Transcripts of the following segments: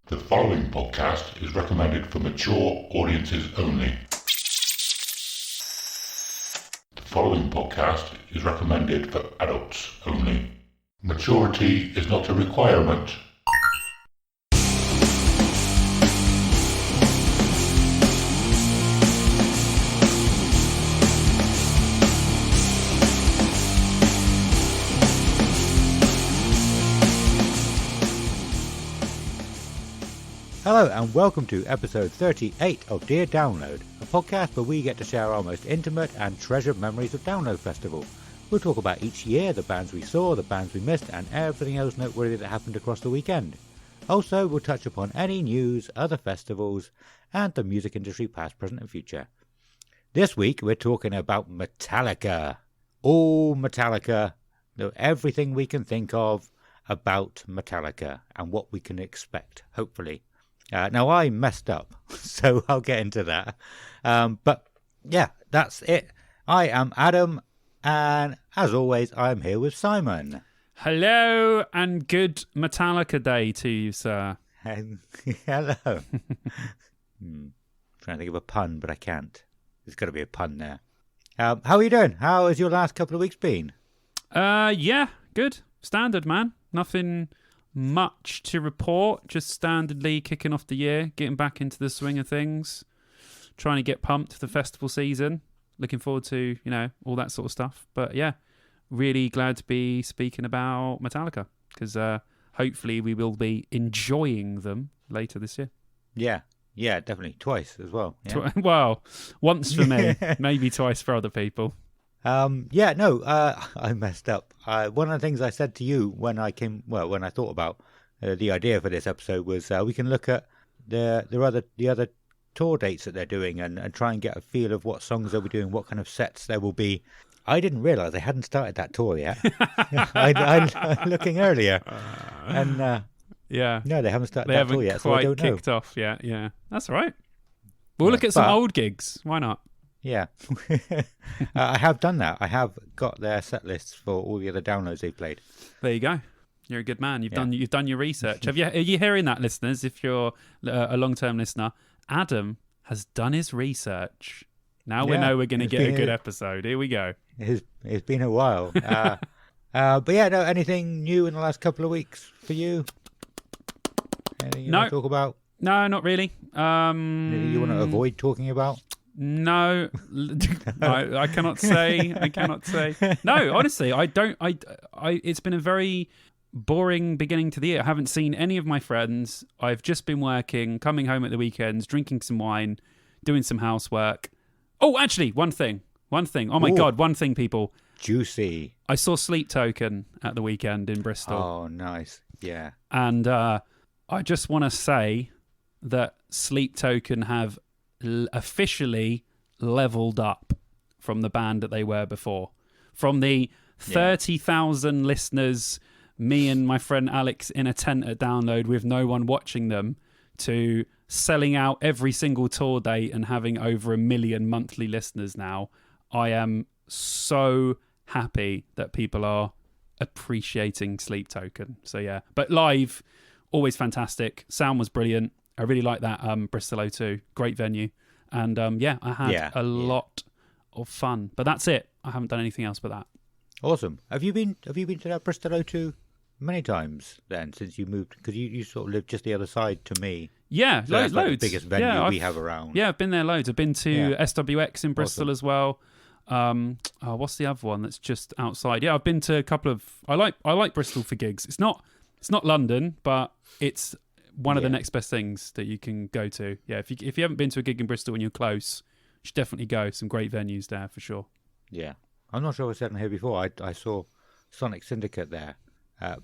The following podcast is recommended for mature audiences only. The following podcast is recommended for adults only. Maturity is not a requirement. Hello and welcome to episode 38 of Dear Download, a podcast where we get to share our most intimate and treasured memories of Download Festival. We'll talk about each year, the bands we saw, the bands we missed, and everything else noteworthy that happened across the weekend. Also, we'll touch upon any news, other festivals, and the music industry past, present and future. This week we're talking about Metallica. All Metallica, everything we can think of about Metallica and what we can expect, hopefully. Now, I messed up, so I'll get into that. But, yeah, that's it. I am Adam, and as always, I'm here with Simon. Hello, and good Metallica Day to you, sir. Hello. Trying to think of a pun, but I can't. There's got to be a pun there. How are you doing? How has your last couple of weeks been? Yeah, good. Standard, man. Nothing much to report, just standardly kicking off the year, getting back into the swing of things, trying to get pumped for the festival season, looking forward to, all that sort of stuff. But yeah, really glad to be speaking about Metallica, because hopefully we will be enjoying them later this year. Yeah, definitely. Twice as well. Yeah. Well, once for me, maybe twice for other people. I messed up. One of the things I said to you when I thought about the idea for this episode was we can look at the other tour dates that they're doing and try and get a feel of what songs they'll be doing, what kind of sets there will be. I didn't realise they hadn't started that tour yet. I'm looking earlier, and no, they haven't started that tour yet, so I don't know. Kicked off yet. Yeah, that's all right. We'll look at some old gigs. Why not? Yeah, I have done that. I have got their set lists for all the other downloads they've played. There you go. You're a good man. You've done your research. Are you hearing that, listeners? If you're a long-term listener, Adam has done his research. Now we know we're going to get a good episode. Here we go. It's been a while. But yeah, no. Anything new in the last couple of weeks for you? Anything you want to talk about? No, not really. Anything you want to avoid talking about? No, I cannot say. No, honestly, I don't. It's been a very boring beginning to the year. I haven't seen any of my friends. I've just been working, coming home at the weekends, drinking some wine, doing some housework. Oh, actually, one thing. Oh my God, one thing, people. Juicy. I saw Sleep Token at the weekend in Bristol. Oh, nice. Yeah. And I just want to say that Sleep Token have officially leveled up from the band that they were before. From the 30,000 listeners, me and my friend Alex in a tent at Download with no one watching them, to selling out every single tour date and having over 1 million monthly listeners now. I am so happy that people are appreciating Sleep Token. So yeah, but live, always fantastic. Sound was brilliant. I really like that Bristol O2. Great venue. And I had a lot of fun. But that's it. I haven't done anything else but that. Awesome. Have you been to that Bristol O2 many times then since you moved? Because you sort of live just the other side to me. Yeah, so that's loads. Like the biggest venue we have around. Yeah, I've been there loads. I've been to SWX in Bristol as well. What's the other one that's just outside? Yeah, I've been to a couple of. I like Bristol for gigs. It's not London, but it's one of the next best things that you can go to. Yeah, if you haven't been to a gig in Bristol when you're close, you should definitely go. Some great venues there for sure. Yeah. I'm not sure if I said on here before. I saw Sonic Syndicate there,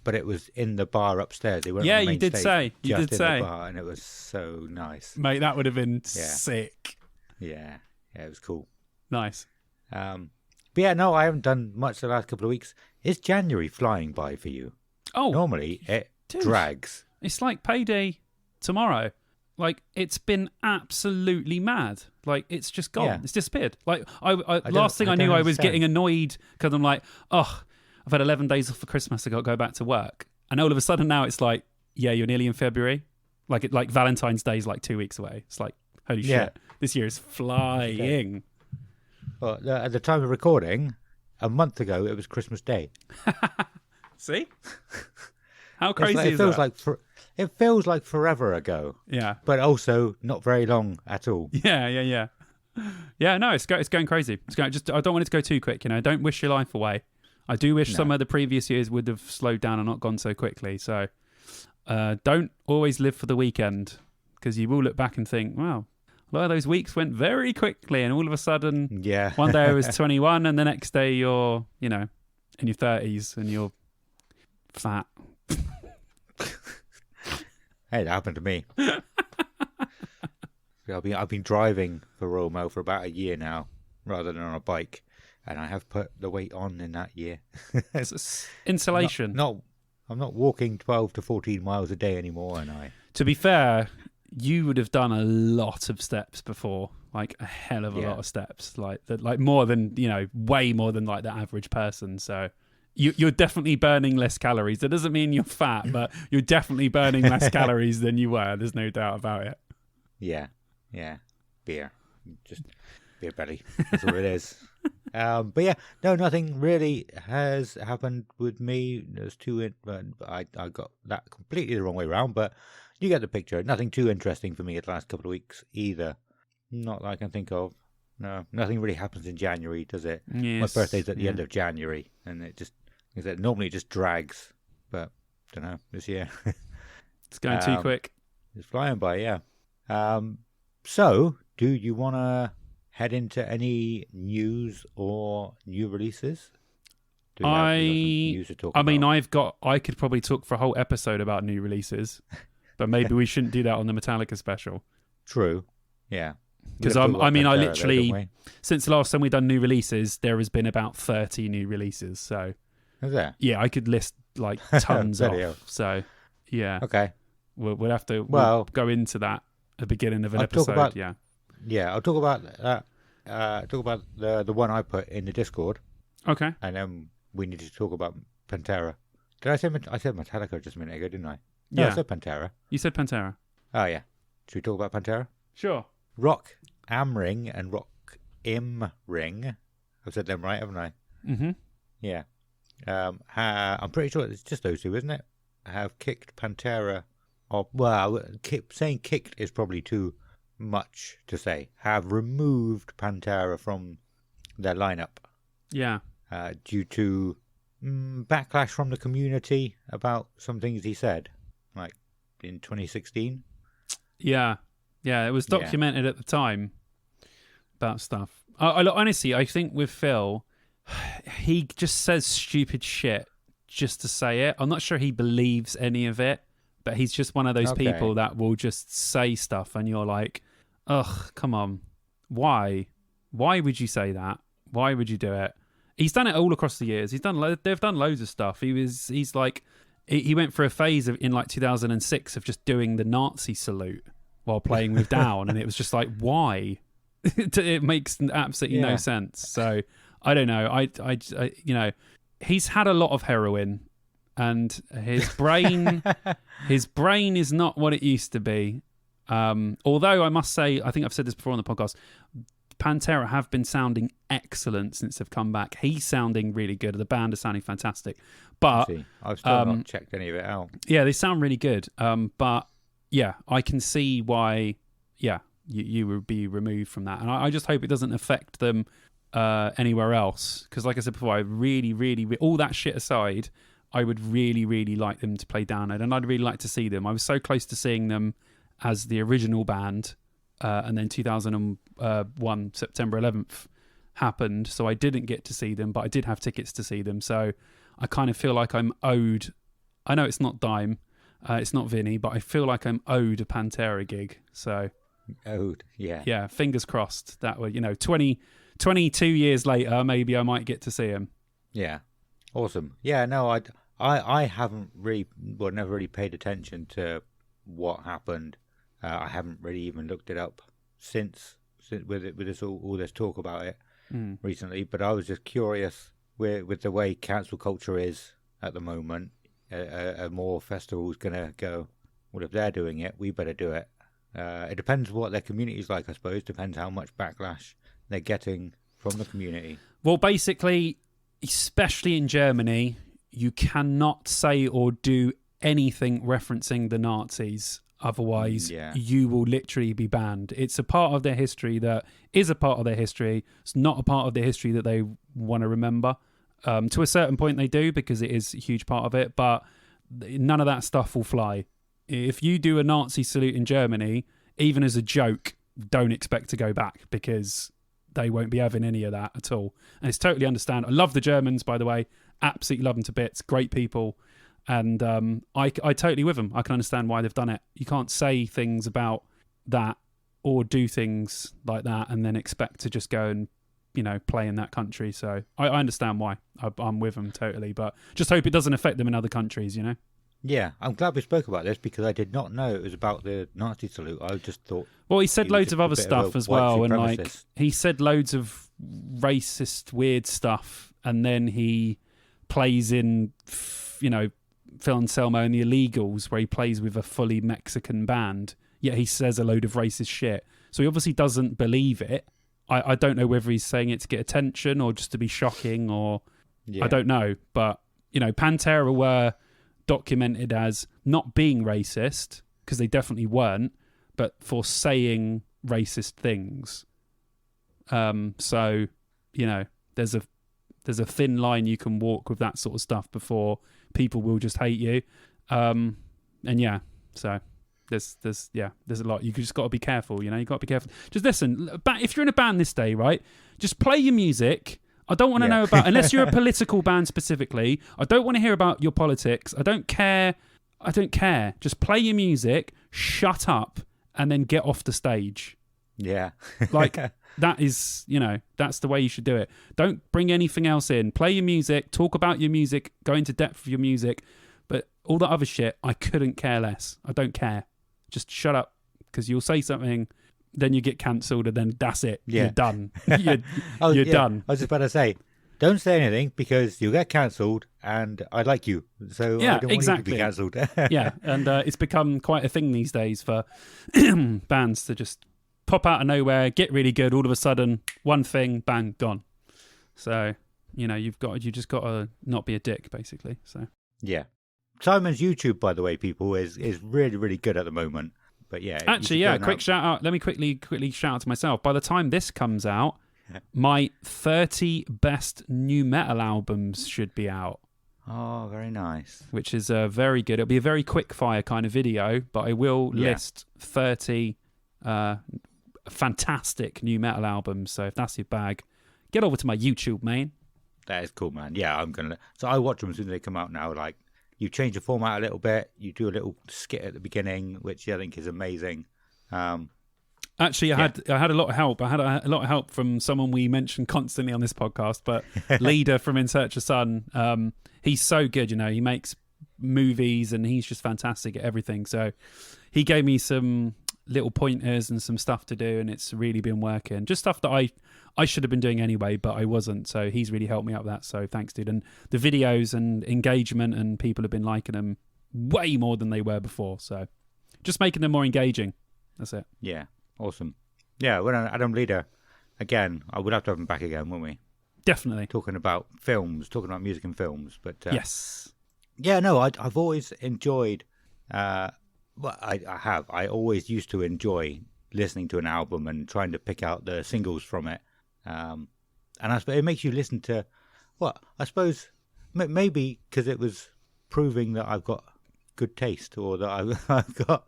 but it was in the bar upstairs. They weren't on the main you did stage, say. You just did in say. The bar, and it was so nice. Mate, that would have been sick. Yeah, it was cool. Nice. But yeah, no, I haven't done much the last couple of weeks. Is January flying by for you? Oh. Normally, it drags. It's like payday tomorrow. Like, it's been absolutely mad. Like, it's just gone. Yeah. It's disappeared. Like, last thing I knew, I was getting annoyed because I'm like, oh, I've had 11 days off for Christmas. I got to go back to work. And all of a sudden now it's like, yeah, you're nearly in February. Like Valentine's Day is like 2 weeks away. It's like, holy Yeah. shit, this year is flying. Well, at the time of recording, a month ago, it was Christmas Day. See? How crazy It is feels that? It feels like forever ago, Yeah. but also not very long at all. Yeah. Yeah, no, it's going crazy. It's going I don't want it to go too quick, Don't wish your life away. I do wish some of the previous years would have slowed down and not gone so quickly. So don't always live for the weekend, because you will look back and think, wow, a lot of those weeks went very quickly, and all of a sudden, one day I was 21 and the next day you're, in your 30s and you're fat. Hey, that happened to me. I've been driving for Royal Mail for about a year now, rather than on a bike, and I have put the weight on in that year. It's insulation. I'm not walking 12 to 14 miles a day anymore, and To be fair, you would have done a lot of steps before, like a hell of a lot of steps, like more than way more than like the average person. So you're definitely burning less calories. That doesn't mean you're fat, but you're definitely burning less calories than you were. There's no doubt about it. Yeah, beer, just beer belly. That's all it is. But yeah, no, nothing really has happened with me. There's but I got that completely the wrong way around. But you get the picture. Nothing too interesting for me the last couple of weeks either. Not that I can think of. No, nothing really happens in January, does it? Yes, My birthday's at the end of January, and normally it just drags. But don't know this year. It's going too quick. It's flying by, yeah. So, do you want to head into any news or new releases? Do you have some news to talk about? I could probably talk for a whole episode about new releases, but maybe we shouldn't do that on the Metallica special. True. Yeah. Because I literally, since the last time we've done new releases, there has been about 30 new releases. So, is there? Yeah, I could list like tons off. So, yeah. Okay. We'll have to go into that at the beginning of an episode. I'll talk about that. Talk about the one I put in the Discord. Okay. And then we need to talk about Pantera. Did I say I said Metallica just a minute ago, didn't I? No, I said Pantera. You said Pantera. Oh yeah. Should we talk about Pantera? Sure. Rock Am Ring and Rock Im Ring. I've said them right, haven't I? Mm-hmm. Yeah. I'm pretty sure it's just those two, isn't it? Have kicked Pantera off. Well, saying kicked is probably too much to say. Have removed Pantera from their lineup. Yeah. Due to backlash from the community about some things he said, like in 2016. Yeah. Yeah, it was documented at the time about stuff. Honestly, I think with Phil, he just says stupid shit just to say it. I'm not sure he believes any of it, but he's just one of those people that will just say stuff and you're like, ugh, come on. Why? Why would you say that? Why would you do it? He's done it all across the years. They've done loads of stuff. He went through a phase in like 2006 of just doing the Nazi salute while playing with Down, and it was just like, why? It makes absolutely no sense. So I don't know. I he's had a lot of heroin, and his brain is not what it used to be. Although I must say, I think I've said this before on the podcast, Pantera have been sounding excellent since they've come back. He's sounding really good. The band is sounding fantastic. But I've still not checked any of it out. Yeah, they sound really good. But yeah, I can see why. Yeah, you would be removed from that, and I just hope it doesn't affect them anywhere else. Because, like I said before, I really, really, all that shit aside, I would really, really like them to play Download, and I'd really like to see them. I was so close to seeing them as the original band, and then 2001 September 11th happened, so I didn't get to see them, but I did have tickets to see them. So I kind of feel like I'm owed. I know it's not Dime. It's not Vinny, but I feel like I'm owed a Pantera gig. So, owed, yeah. Yeah, fingers crossed that way. 22 years later, maybe I might get to see him. Yeah, awesome. Yeah, no, I haven't really, never really paid attention to what happened. I haven't really even looked it up since with this all this talk about it recently. But I was just curious with the way cancel culture is at the moment. Are more festivals gonna go well, if they're doing it, we better do it. It depends what their community is like, I suppose. Depends how much backlash they're getting from the community. Well, basically, especially in Germany, you cannot say or do anything referencing the Nazis. Otherwise, you will literally be banned. It's a part of their history that is a part of their history. It's not a part of their history that they want to remember. To a certain point, they do, because it is a huge part of it. But none of that stuff will fly. If you do a Nazi salute in Germany, even as a joke, don't expect to go back, because they won't be having any of that at all. And it's totally understandable. I love the Germans, by the way. Absolutely love them to bits. Great people. And I totally with them. I can understand why they've done it. You can't say things about that or do things like that and then expect to just go and, play in that country. So I understand why. I'm with them totally. But just hope it doesn't affect them in other countries, Yeah, I'm glad we spoke about this, because I did not know it was about the Nazi salute. I just thought... Well, he said loads of other stuff as well. And he said loads of racist, weird stuff. And then he plays in, Phil Anselmo and the Illegals, where he plays with a fully Mexican band, yet he says a load of racist shit. So he obviously doesn't believe it. I don't know whether he's saying it to get attention or just to be shocking, or I don't know. But, Pantera were documented as not being racist, because they definitely weren't, but for saying racist things. So, there's a thin line you can walk with that sort of stuff before people will just hate you. So there's a lot. You just got to be careful, you got to be careful. Just listen, if you're in a band this day, right, just play your music. I don't want to know about, unless you're a political band specifically, I don't want to hear about your politics. I don't care. Just play your music, shut up, and then get off the stage. Yeah. That is, that's the way you should do it. Don't bring anything else in. Play your music, talk about your music, go into depth with your music. But all the other shit, I couldn't care less. I don't care. Just shut up, because you'll say something, then you get cancelled, and then that's it. Yeah. You're done. You're done. I was just about to say, don't say anything, because you'll get cancelled, and I like you. So I don't want you to be cancelled. Yeah, and it's become quite a thing these days for bands to just pop out of nowhere, get really good, all of a sudden, one thing, bang, gone. So, you just got to not be a dick, basically. So yeah. Simon's YouTube, by the way, people, is really, really good at the moment. But yeah. Actually, quick shout out. Let me quickly shout out to myself. By the time this comes out, my 30 best new metal albums should be out. Oh, very nice. Which is very good. It'll be a very quick fire kind of video, but I will list 30 fantastic new metal albums. So if that's your bag, get over to my YouTube, man. That is cool, man. Yeah, I'm gonna. So I watch them as soon as they come out now. Like, you change the format a little bit. You do a little skit at the beginning, which I think is amazing. Actually, I had a lot of help. I had a lot of help from someone we mention constantly on this podcast, but Leader from In Search of Sun. He's so good, He makes movies, and he's just fantastic at everything. So he gave me some little pointers and some stuff to do, and it's really been working. Just stuff that I should have been doing anyway, but I wasn't. So he's really helped me out with that. So thanks, dude. And the videos and engagement, and people have been liking them way more than they were before. So just making them more engaging. That's it. Yeah. Awesome. Yeah, when Adam Leader, again, I would have to have him back again, wouldn't we? Definitely. Talking about films, talking about music and films. But yes. Yeah, no, I've always enjoyed, I have. I always used to enjoy listening to an album and trying to pick out the singles from it. And I suppose it makes you listen to, I suppose maybe because it was proving that I've got good taste, or that I've got...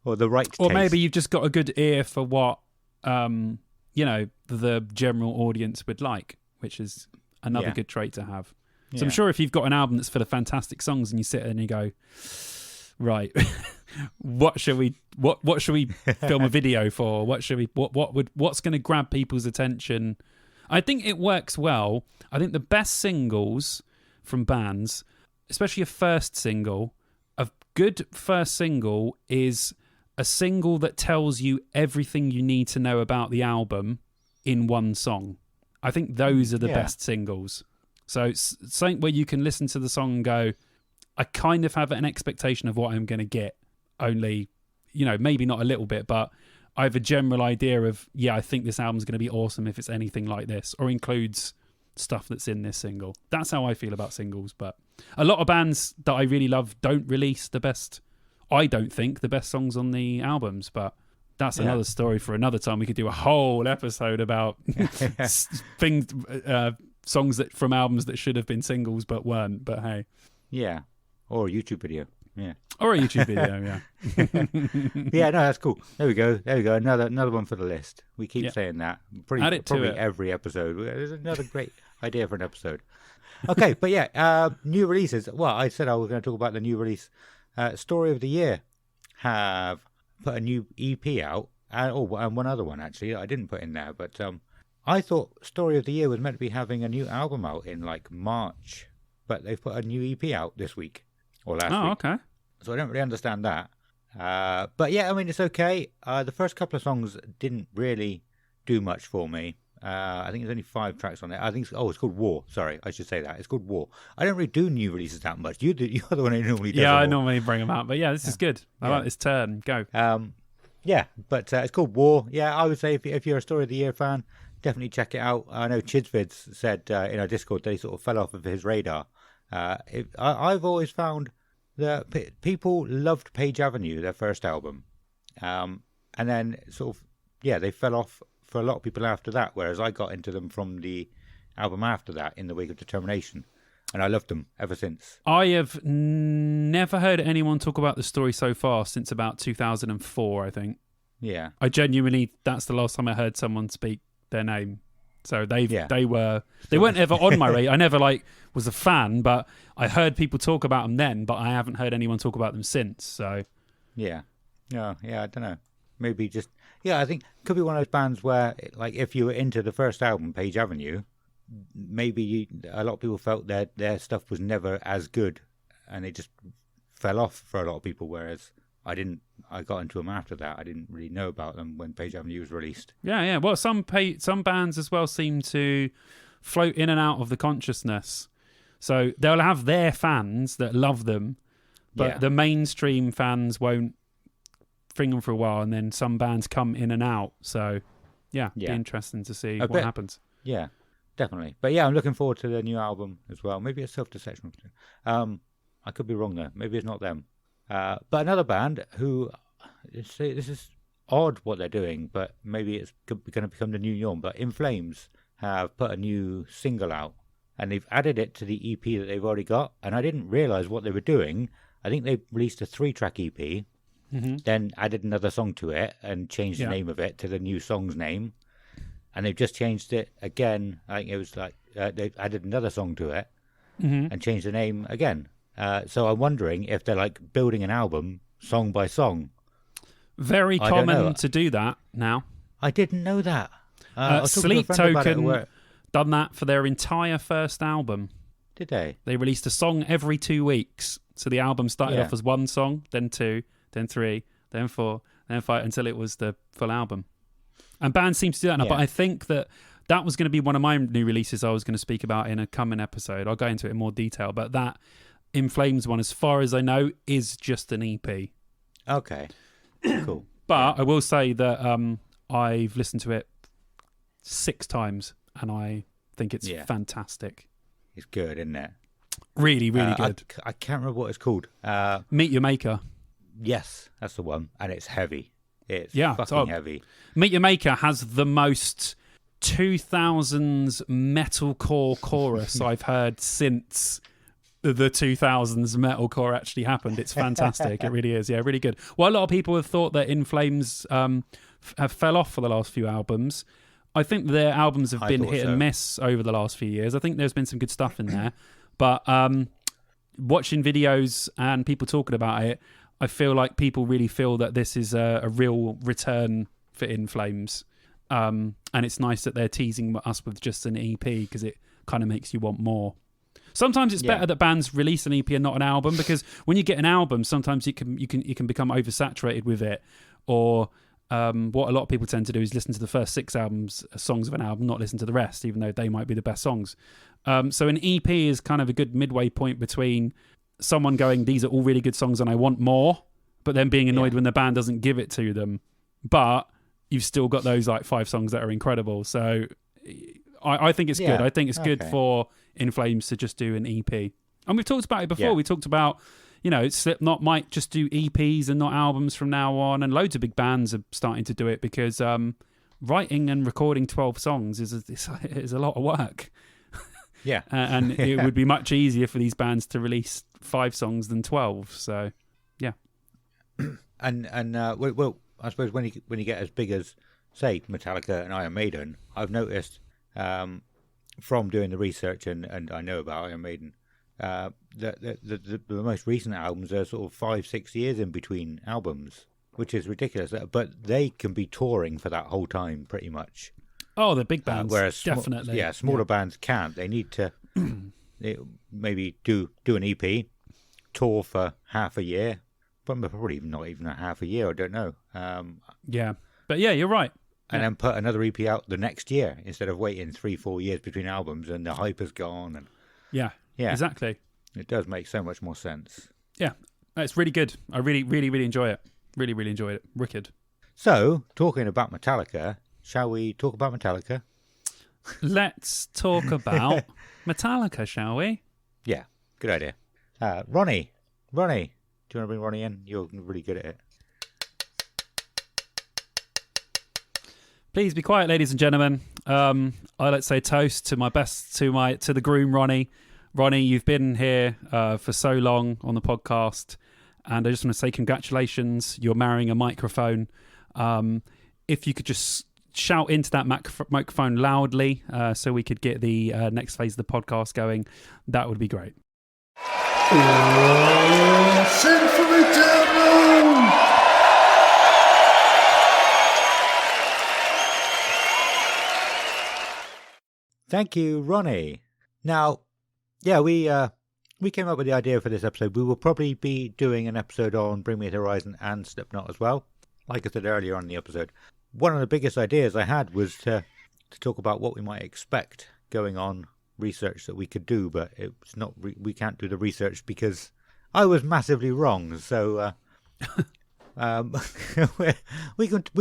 or the right taste. Or maybe you've just got a good ear for what, the general audience would like, which is another good trait to have. So I'm sure if you've got an album that's full of fantastic songs and you sit there and you go, right, what should we film a video for? What's going to grab people's attention? I think it works well. I think the best singles from bands, especially a first single, a good first single is a single that tells you everything you need to know about the album in one song. I think those are the best singles. So something where you can listen to the song and go, I kind of have an expectation of what I'm going to get. only, maybe not a little bit, but I have a general idea of, I think this album's going to be awesome if it's anything like this, or includes stuff that's in this single. That's how I feel about singles. But a lot of bands that I really love don't release the best songs on the albums, but that's another story for another time. We could do a whole episode about things, songs that from albums that should have been singles but weren't. But hey, or a YouTube video, or a YouTube video, No, that's cool. There we go. Another one for the list. We keep saying that. Probably every episode. There's another great idea for an episode. Okay, but new releases. Well, I said I was going to talk about the new release. Story of the Year have put a new EP out, and one other one actually I didn't put in there, but I thought Story of the Year was meant to be having a new album out in like March, but they've put a new EP out this week or last week. Oh, okay. So I don't really understand that. But I mean, it's okay. The first couple of songs didn't really do much for me. I think there's only 5 tracks on it. I think it's called War. Sorry, I should say that. It's called War. I don't really do new releases that much. You're the one who normally does. Yeah, I normally bring them out. But this is good. I like this turn. Go. But it's called War. Yeah, I would say if you're a Story of the Year fan, definitely check it out. I know Chidsvids said in our Discord they sort of fell off of his radar. I've always found that people loved Page Avenue, their first album. And then sort of, they fell off for a lot of people after that, whereas I got into them from the album after that, In the Wake of Determination, and I loved them ever since. I have never heard anyone talk about the story so far since about 2004, I think. Yeah. I genuinely, that's the last time I heard someone speak their name. So they weren't ever on my radar. I never was a fan, but I heard people talk about them then, but I haven't heard anyone talk about them since. So I don't know. Maybe just I think it could be one of those bands where if you were into the first album, Page Avenue, maybe a lot of people felt that their stuff was never as good, and it just fell off for a lot of people. Whereas I didn't. I got into them after that. I didn't really know about them when Page Avenue was released. Yeah. Well, some bands as well seem to float in and out of the consciousness. So they'll have their fans that love them, but the mainstream fans won't bring them for a while, and then some bands come in and out. So, be interesting to see what happens. Yeah, definitely. But I'm looking forward to the new album as well. Maybe it's Self-Deception. I could be wrong there. Maybe it's not them. But another band who, this is odd what they're doing, but maybe it's going to become the new norm. But In Flames have put a new single out, and they've added it to the EP that they've already got. And I didn't realise what they were doing. I think they released a 3-track EP, then added another song to it and changed the name of it to the new song's name. And they've just changed it again. I think it was they've added another song to it and changed the name again. So I'm wondering if they're building an album song by song. Very common to do that now. I didn't know that. Sleep Token done that for their entire first album. Did they? They released a song every 2 weeks. So the album started off as 1 song, then 2, then 3, then 4, then 5, until it was the full album. And bands seem to do that now. But I think that was going to be one of my new releases I was going to speak about in a coming episode. I'll go into it in more detail. But that In Flames one, as far as I know, is just an EP. Okay. Cool. But I will say that I've listened to it 6 times, and I think it's fantastic. It's good, isn't it? Really, really good. I can't remember what it's called. Meet Your Maker. Yes, that's the one. And it's heavy. It's fucking heavy. Meet Your Maker has the most 2000s metalcore chorus I've heard since the 2000s metalcore actually happened. It's fantastic. It really is. Yeah, really good. Well, a lot of people have thought that In Flames have fell off for the last few albums. I think their albums have been hit and miss over the last few years. I think there's been some good stuff in there. But watching videos and people talking about it, I feel like people really feel that this is a real return for In Flames. And it's nice that they're teasing us with just an EP, because it kind of makes you want more. Sometimes it's better that bands release an EP and not an album, because when you get an album, sometimes you can become oversaturated with it. Or what a lot of people tend to do is listen to the first 6 songs of an album, not listen to the rest, even though they might be the best songs. So an EP is kind of a good midway point between someone going, these are all really good songs and I want more, but then being annoyed when the band doesn't give it to them. But you've still got those like 5 songs that are incredible. So I think it's good. I think it's good for In Flames to just do an EP. And we've talked about it before. We talked about, Slipknot might just do EPs and not albums from now on. And loads of big bands are starting to do it because writing and recording 12 songs is a lot of work. Yeah. And it would be much easier for these bands to release 5 songs than 12. So, yeah. And well, I suppose when you get as big as, say, Metallica and Iron Maiden, I've noticed from doing the research and I know about Iron Maiden, that the most recent albums are sort of 5-6 years in between albums, which is ridiculous. But they can be touring for that whole time, pretty much. Oh, the big bands, whereas definitely. Smaller bands can't. They need to maybe do an EP, tour for half a year, but probably not even a half a year. I don't know. But yeah, you're right. And then put another EP out the next year instead of waiting 3-4 years between albums, and the hype is gone. And yeah, exactly. It does make so much more sense. Yeah, it's really good. I really, really, really enjoy it. Really, really enjoy it. Wicked. So, talking about Metallica, shall we talk about Metallica? Let's talk about Metallica, shall we? Yeah, good idea. Ronnie, do you want to bring Ronnie in? You're really good at it. Please be quiet, ladies and gentlemen. I like to say toast to the groom, Ronnie. Ronnie, you've been here for so long on the podcast, and I just want to say congratulations. You're marrying a microphone. If you could just shout into that microphone loudly so we could get the next phase of the podcast going, that would be great. Symphony Download! Thank you, Ronnie. Now, we came up with the idea for this episode. We will probably be doing an episode on Bring Me the Horizon and Slipknot as well. Like I said earlier on in the episode, one of the biggest ideas I had was to talk about what we might expect going on, research that we could do, but it's not. We can't do the research because I was massively wrong. So we could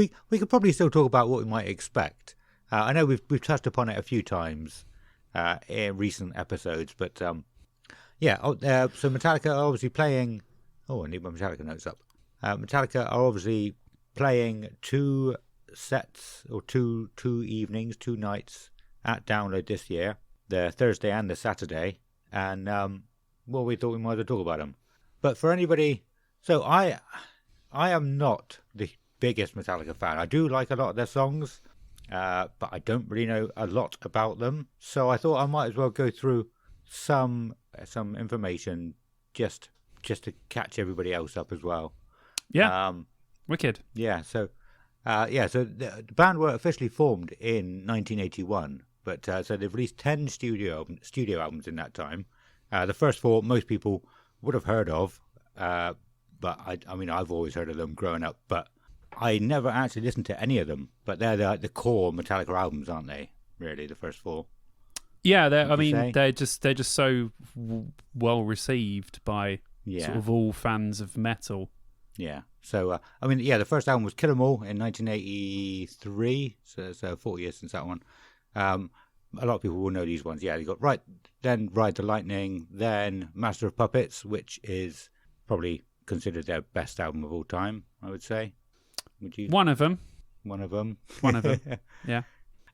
probably still talk about what we might expect. I know we've touched upon it a few times in recent episodes, but so Metallica are obviously playing. Oh, I need my Metallica notes up. Metallica are obviously playing 2 sets or two evenings, 2 nights at Download this year, the Thursday and the Saturday, and we thought we might as well talk about them. But for anybody, so I am not the biggest Metallica fan. I do like a lot of their songs. But I don't really know a lot about them, so I thought I might as well go through some information just to catch everybody else up as well. Yeah, wicked. Yeah, so the band were officially formed in 1981, but so they've released 10 studio albums in that time. The first 4 most people would have heard of, but I mean I've always heard of them growing up, but I never actually listened to any of them, but they're the core Metallica albums, aren't they? Really, the first 4. Yeah, they're just so well received by sort of all fans of metal. Yeah. So the first album was Kill 'Em All in 1983, so 4 years since that one. A lot of people will know these ones. Yeah, you got Ride the Lightning, then Master of Puppets, which is probably considered their best album of all time, I would say. Would you? One of them. Yeah.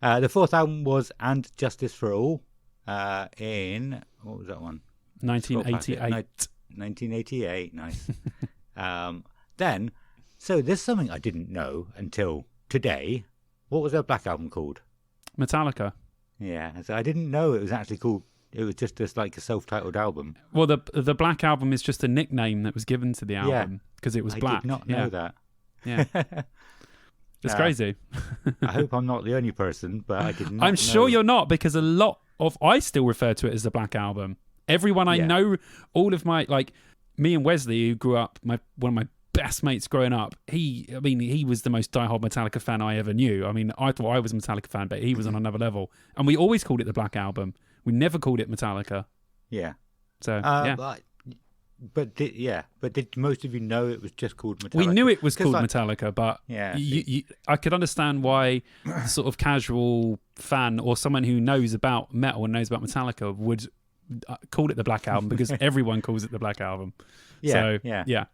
The 4th album was And Justice for All in, what was that one? 1988. 1988, nice. Then, so there's something I didn't know until today. What was their Black album called? Metallica. Yeah, so I didn't know it was actually called, it was just like a self-titled album. Well, the Black album is just a nickname that was given to the album because it was black. I did not know that. Yeah. It's crazy. I hope I'm not the only person, but I didn't. I'm sure you're not, because I still refer to it as the Black Album. Everyone I know, all of my, like me and Wesley, who grew up, one of my best mates growing up, he was the most diehard Metallica fan I ever knew. I mean, I thought I was a Metallica fan, but he was on another level. And we always called it the Black Album. We never called it Metallica. Yeah. So, But But did most of you know it was just called Metallica? We knew it was called like, Metallica, but Yeah. I could understand why a sort of casual fan or someone who knows about metal and knows about Metallica would call it the Black Album, because everyone calls it the Black Album. So, yeah,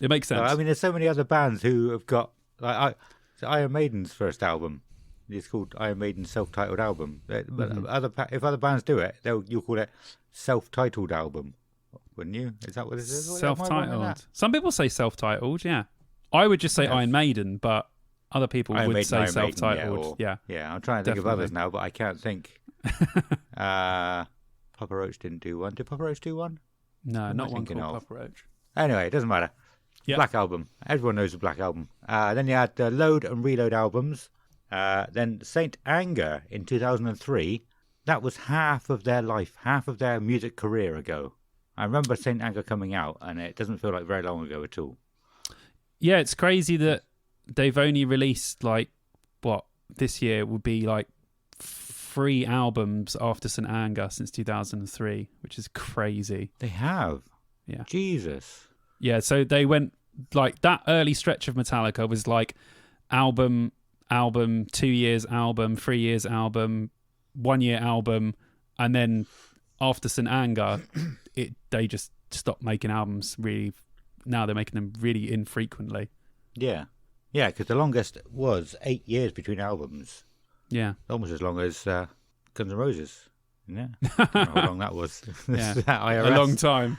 it makes sense. I mean, there's so many other bands who have got Iron Maiden's first album. It's called Iron Maiden's self-titled album. But if other bands do it, you'll call it self-titled album, wouldn't you? Is that what it is? Self-titled. Some people say self-titled. Yeah, I would just say Iron Maiden, but other people would say self-titled. Yeah, I'm trying to think of others now, but I can't think. Papa Roach didn't do one. Did Papa Roach do one? No, not one called Papa Roach. Anyway, it doesn't matter. Yep. Black Album. Everyone knows the Black Album. Then you had the Load and Reload albums. Then Saint Anger in 2003. That was half of their life, half of their music career ago. I remember Saint Anger coming out, and it doesn't feel like very long ago at all. Yeah, it's crazy that they've only released, this year would be 3 albums after Saint Anger since 2003, which is crazy. They have? Yeah. Jesus. Yeah, so they went, that early stretch of Metallica was album, 2 years album, 3 years album, 1 year album, and then after St. Anger, they just stopped making albums really. Now they're making them really infrequently. Yeah. Yeah, because the longest was 8 years between albums. Yeah. Almost as long as Guns N' Roses. Yeah. I don't know how long that was. Yeah. A long time.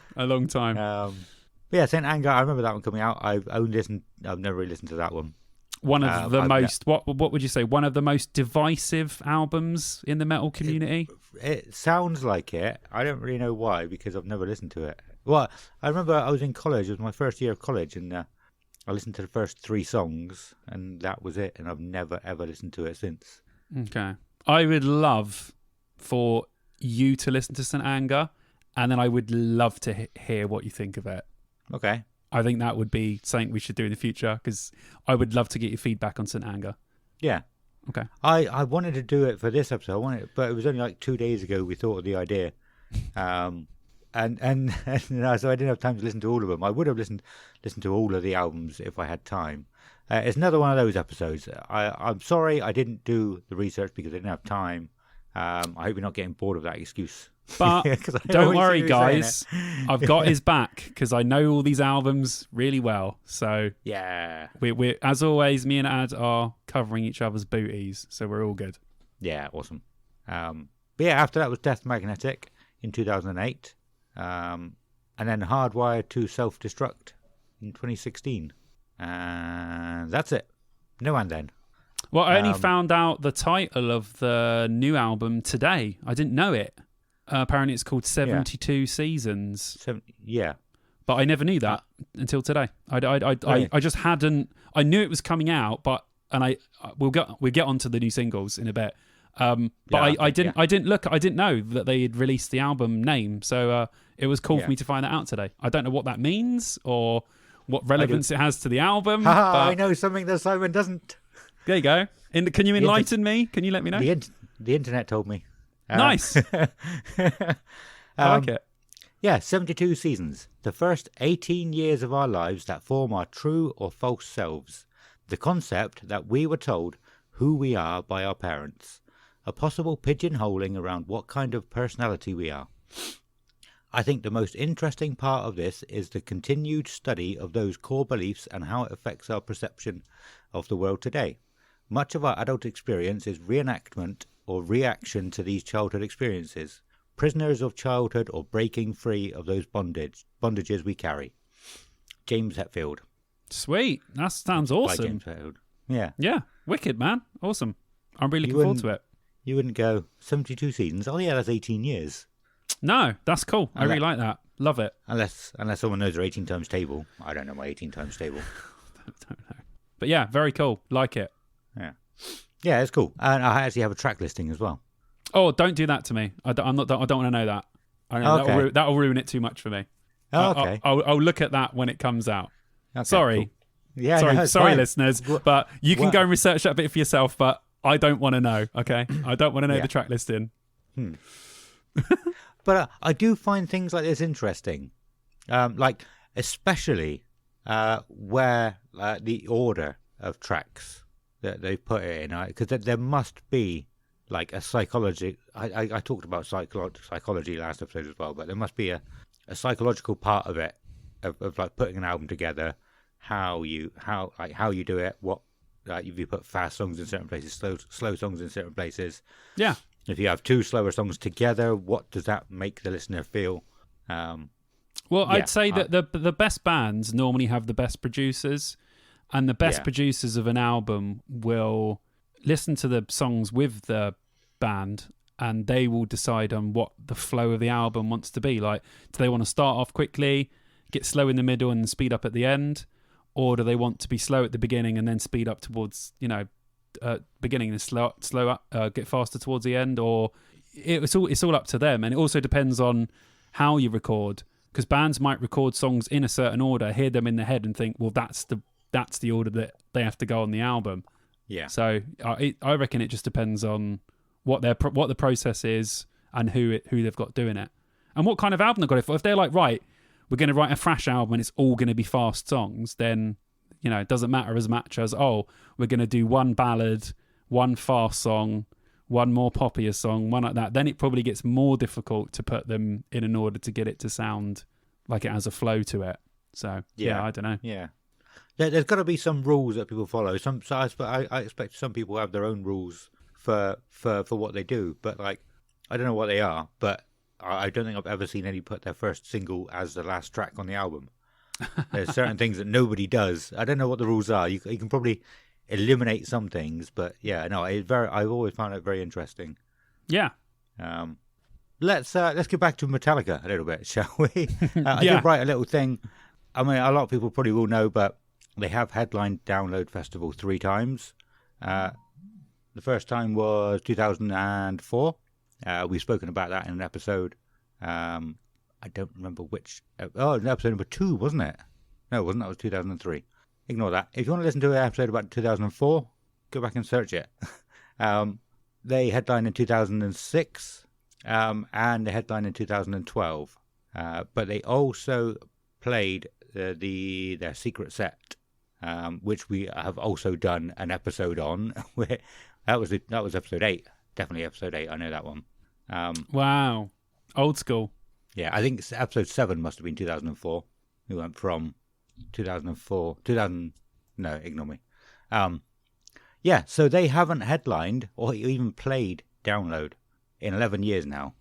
Yeah, St. Anger, I remember that one coming out. I've never really listened to that one. One of the most, what would you say, one of the most divisive albums in the metal community? It sounds like it. I don't really know why, because I've never listened to it. Well, I remember I was in college. It was my first year of college, and I listened to the first 3 songs, and that was it. And I've never, ever listened to it since. Okay. I would love for you to listen to St. Anger, and then I would love to hear what you think of it. Okay. I think that would be something we should do in the future, because I would love to get your feedback on St. Anger. Yeah. Okay. I wanted to do it for this episode. But it was only 2 days ago we thought of the idea. And so I didn't have time to listen to all of them. I would have listened to all of the albums if I had time. It's another one of those episodes. I'm sorry I didn't do the research because I didn't have time. I hope you're not getting bored of that excuse. But don't worry, guys. I've got his back because I know all these albums really well. So yeah, we're as always, me and Ad are covering each other's booties, so we're all good. Yeah, awesome. But yeah, after that was Death Magnetic in 2008, and then Hardwired to Self-Destruct in 2016, and that's it. No and then. Well, I only found out the title of the new album today. I didn't know it. Apparently it's called 72 Seasons. Yeah. But I never knew that until today. I just hadn't. I knew it was coming out, we'll get onto the new singles in a bit. I didn't look. I didn't know that they had released the album name. So it was cool for me to find that out today. I don't know what that means or what relevance it has to the album. But I know something that Simon doesn't. There you go. Can you enlighten me? Can you let me know? The internet told me. Nice. I like it. Yeah, 72 seasons. The first 18 years of our lives that form our true or false selves. The concept that we were told who we are by our parents. A possible pigeonholing around what kind of personality we are. I think the most interesting part of this is the continued study of those core beliefs and how it affects our perception of the world today. Much of our adult experience is reenactment or reaction to these childhood experiences, prisoners of childhood or breaking free of those bondages we carry. James Hetfield. Sweet. That sounds awesome. By James Hetfield. Yeah. Yeah. Wicked, man. Awesome. I'm really looking forward to it. You wouldn't go 72 seasons? Oh yeah, that's 18 years. No, that's cool. I really like that. Love it. Unless someone knows their 18 times table. I don't know my 18 times table. don't know. But yeah, very cool. Like it. Yeah. Yeah, it's cool. And I actually have a track listing as well. Oh, don't do that to me. I don't want to know that. Okay. That'll ruin it too much for me. Oh, okay. I'll look at that when it comes out. Okay, sorry. Cool. Yeah, sorry, fine. Listeners. But you can go and research that bit for yourself. But I don't want to know. Okay, I don't want to know the track listing. But I do find things like this interesting. Like especially where the order of tracks that they put it in, because there must be like a psychology. I talked about psychology last episode as well, but there must be a psychological part of it of like putting an album together, how you do it, what if you put fast songs in certain places, slow songs in certain places. Yeah. If you have two slower songs together, what does that make the listener feel? Well, I'd say that the best bands normally have the best producers, and the best producers of an album will listen to the songs with the band, and they will decide on what the flow of the album wants to be. Like, do they want to start off quickly, get slow in the middle, and speed up at the end? Or do they want to be slow at the beginning and then speed up towards, beginning and slow up, get faster towards the end? Or it's all up to them. And it also depends on how you record, because bands might record songs in a certain order, hear them in their head, and think, well, that's the order that they have to go on the album. Yeah. So I reckon it just depends on what the process is and who they've got doing it, and what kind of album they've got it for. If they're like, right, we're going to write a thrash album and it's all going to be fast songs, then it doesn't matter as much as, we're going to do one ballad, one fast song, one more poppier song, one like that. Then it probably gets more difficult to put them in an order to get it to sound like it has a flow to it. So I don't know. Yeah. There's got to be some rules that people follow. I expect some people have their own rules for what they do, but like, I don't know what they are, but I don't think I've ever seen any put their first single as the last track on the album. There's certain things that nobody does. I don't know what the rules are. You can probably eliminate some things, but I've always found it very interesting. Yeah. Let's get back to Metallica a little bit, shall we? I did write a little thing. I mean, a lot of people probably will know, but they have headlined Download Festival 3 times. The first time was 2004. We've spoken about that in an episode. I don't remember which. Episode number 2, wasn't it? No, it wasn't. That was 2003. Ignore that. If you want to listen to an episode about 2004, go back and search it. They headlined in 2006, and they headlined in 2012. But they also played their secret set, which we have also done an episode on. Where that was episode 8, definitely episode 8. I know that one. Wow, old school. Yeah, I think episode 7 must have been 2004. We went from 2004, no, ignore me. So they haven't headlined or even played Download in 11 years now.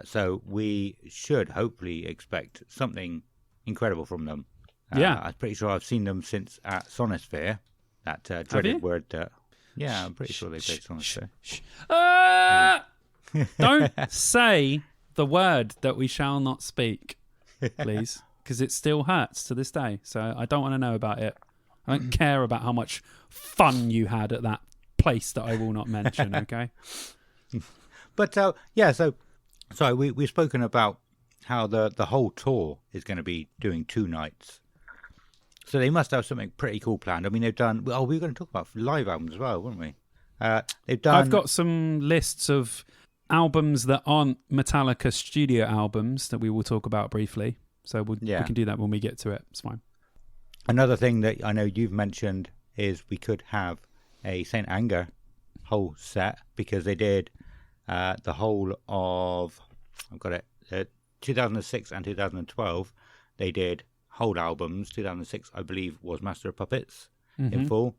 So we should hopefully expect something incredible from them. I'm pretty sure I've seen them since at Sonisphere, that dreaded word that... Yeah, I'm pretty sure they played Sonisphere. Don't say the word that we shall not speak, please, because it still hurts to this day. So I don't want to know about it. I don't care about how much fun you had at that place that I will not mention, okay? But, we've spoken about how the whole tour is going to be doing 2 nights. So they must have something pretty cool planned. I mean, they've done... we were going to talk about live albums as well, weren't we? They've done... I've got some lists of albums that aren't Metallica studio albums that we will talk about briefly. So we can do that when we get to it. It's fine. Another thing that I know you've mentioned is we could have a Saint Anger whole set, because they did the whole of... I've got it. 2006 and 2012, they did whole albums. 2006, I believe, was Master of Puppets in full,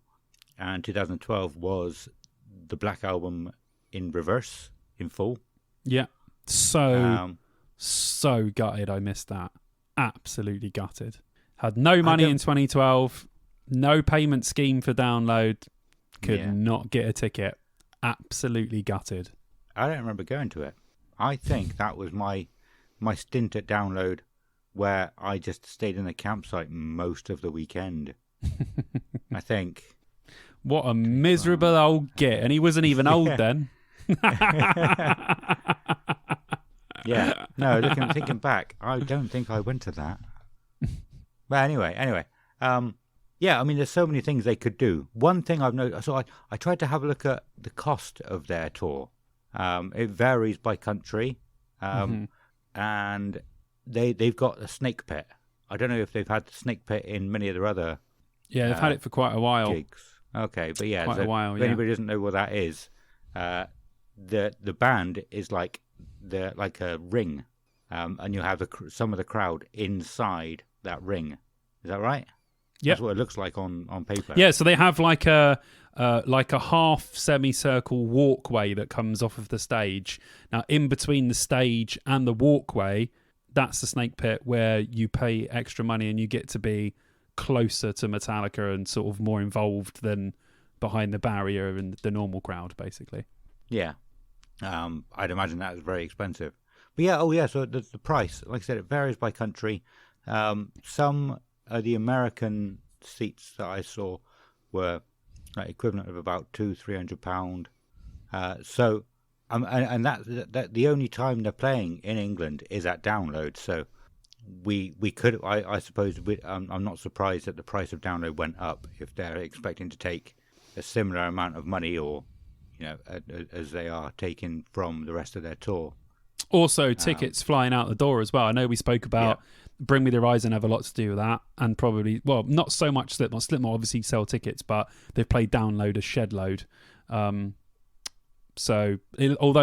and 2012 was the Black Album in reverse in full. Yeah. So gutted I missed that. Absolutely gutted. Had no money in 2012, no payment scheme for Download, could not get a ticket. Absolutely gutted. I don't remember going to it. I think that was my stint at Download, where I just stayed in the campsite most of the weekend. I think. What a miserable old git. And he wasn't even old then. Yeah. No, thinking back, I don't think I went to that. But anyway. I mean, there's so many things they could do. One thing I've noticed, so I tried to have a look at the cost of their tour. It varies by country. And they've got a snake pit I don't know if they've had the Snake Pit in many of their other Yeah, they've had it for quite a while. gigs. Okay, but yeah, Quite a while, if yeah. anybody doesn't know what that is, the band is like a ring, and you have some of the crowd inside that ring. Is that right? Yeah, That's what it looks like on paper. yeah. So they have like a half semicircle walkway that comes off of the stage. Now, in between the stage and the walkway, that's the Snake Pit where you pay extra money and you get to be closer to Metallica and sort of more involved than behind the barrier and the normal crowd, basically. Yeah. I'd imagine that is very expensive. But yeah, so the price, like I said, it varies by country. Some of the American seats that I saw were like equivalent of about £200-300. So, and that the only time they're playing in England is at Download. So we could, I suppose, I'm not surprised that the price of Download went up if they're expecting to take a similar amount of money, or as they are taking from the rest of their tour. Also, tickets flying out the door as well. I know we spoke about Bring Me the Horizon have a lot to do with that, and probably, well, not so much Slipknot. Slipknot obviously sell tickets, but they've played Download a shed load. Although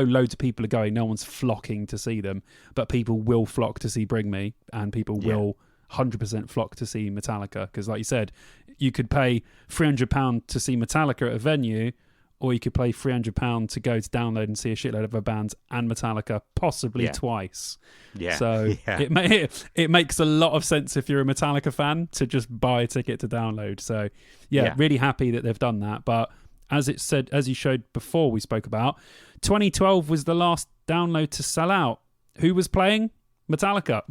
loads of people are going, no one's flocking to see them, but people will flock to see Bring Me, and people will 100% flock to see Metallica, because like you said, you could pay £300 to see Metallica at a venue, or you could pay £300 to go to Download and see a shitload of other bands and Metallica, possibly twice. Yeah. So it makes a lot of sense if you're a Metallica fan to just buy a ticket to Download. So really happy that they've done that. But as you showed before, we spoke about 2012 was the last Download to sell out. Who was playing? Metallica.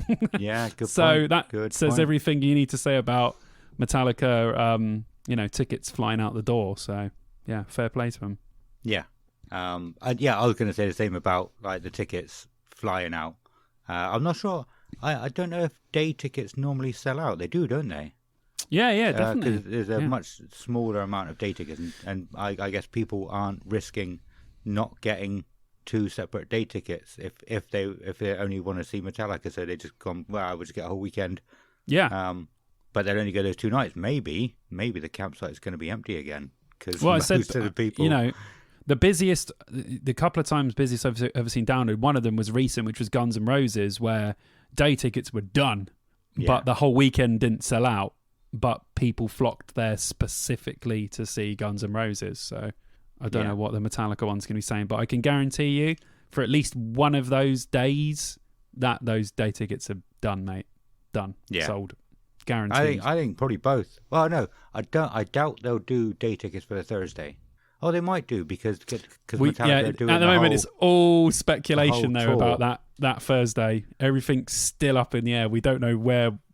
Yeah, good point. So that good says point. everything you need to say about Metallica. Tickets flying out the door. So. Yeah, fair play to them. Yeah. I was going to say the same about like the tickets flying out. I'm not sure. I don't know if day tickets normally sell out. They do, don't they? Yeah, definitely. Because there's a much smaller amount of day tickets, and I guess people aren't risking not getting two separate day tickets if they only want to see Metallica, so they just come. Well, I would just get a whole weekend. Yeah. But they'll only go those 2 nights. Maybe the campsite is going to be empty again. Well, I said, the couple of times busiest I've ever seen Download, one of them was recent, which was Guns N' Roses, where day tickets were done, but the whole weekend didn't sell out, but people flocked there specifically to see Guns N' Roses. So I don't know what the Metallica one's going to be saying, but I can guarantee you for at least one of those days that those day tickets are done, mate. Done. Yeah. Sold. Guaranteed. I think probably both. Well, no, I doubt they'll do day tickets for the Thursday. Oh, they might do because Metallica are doing at the moment it's all speculation the there tour. about that Thursday. Everything's still up in the air. We don't know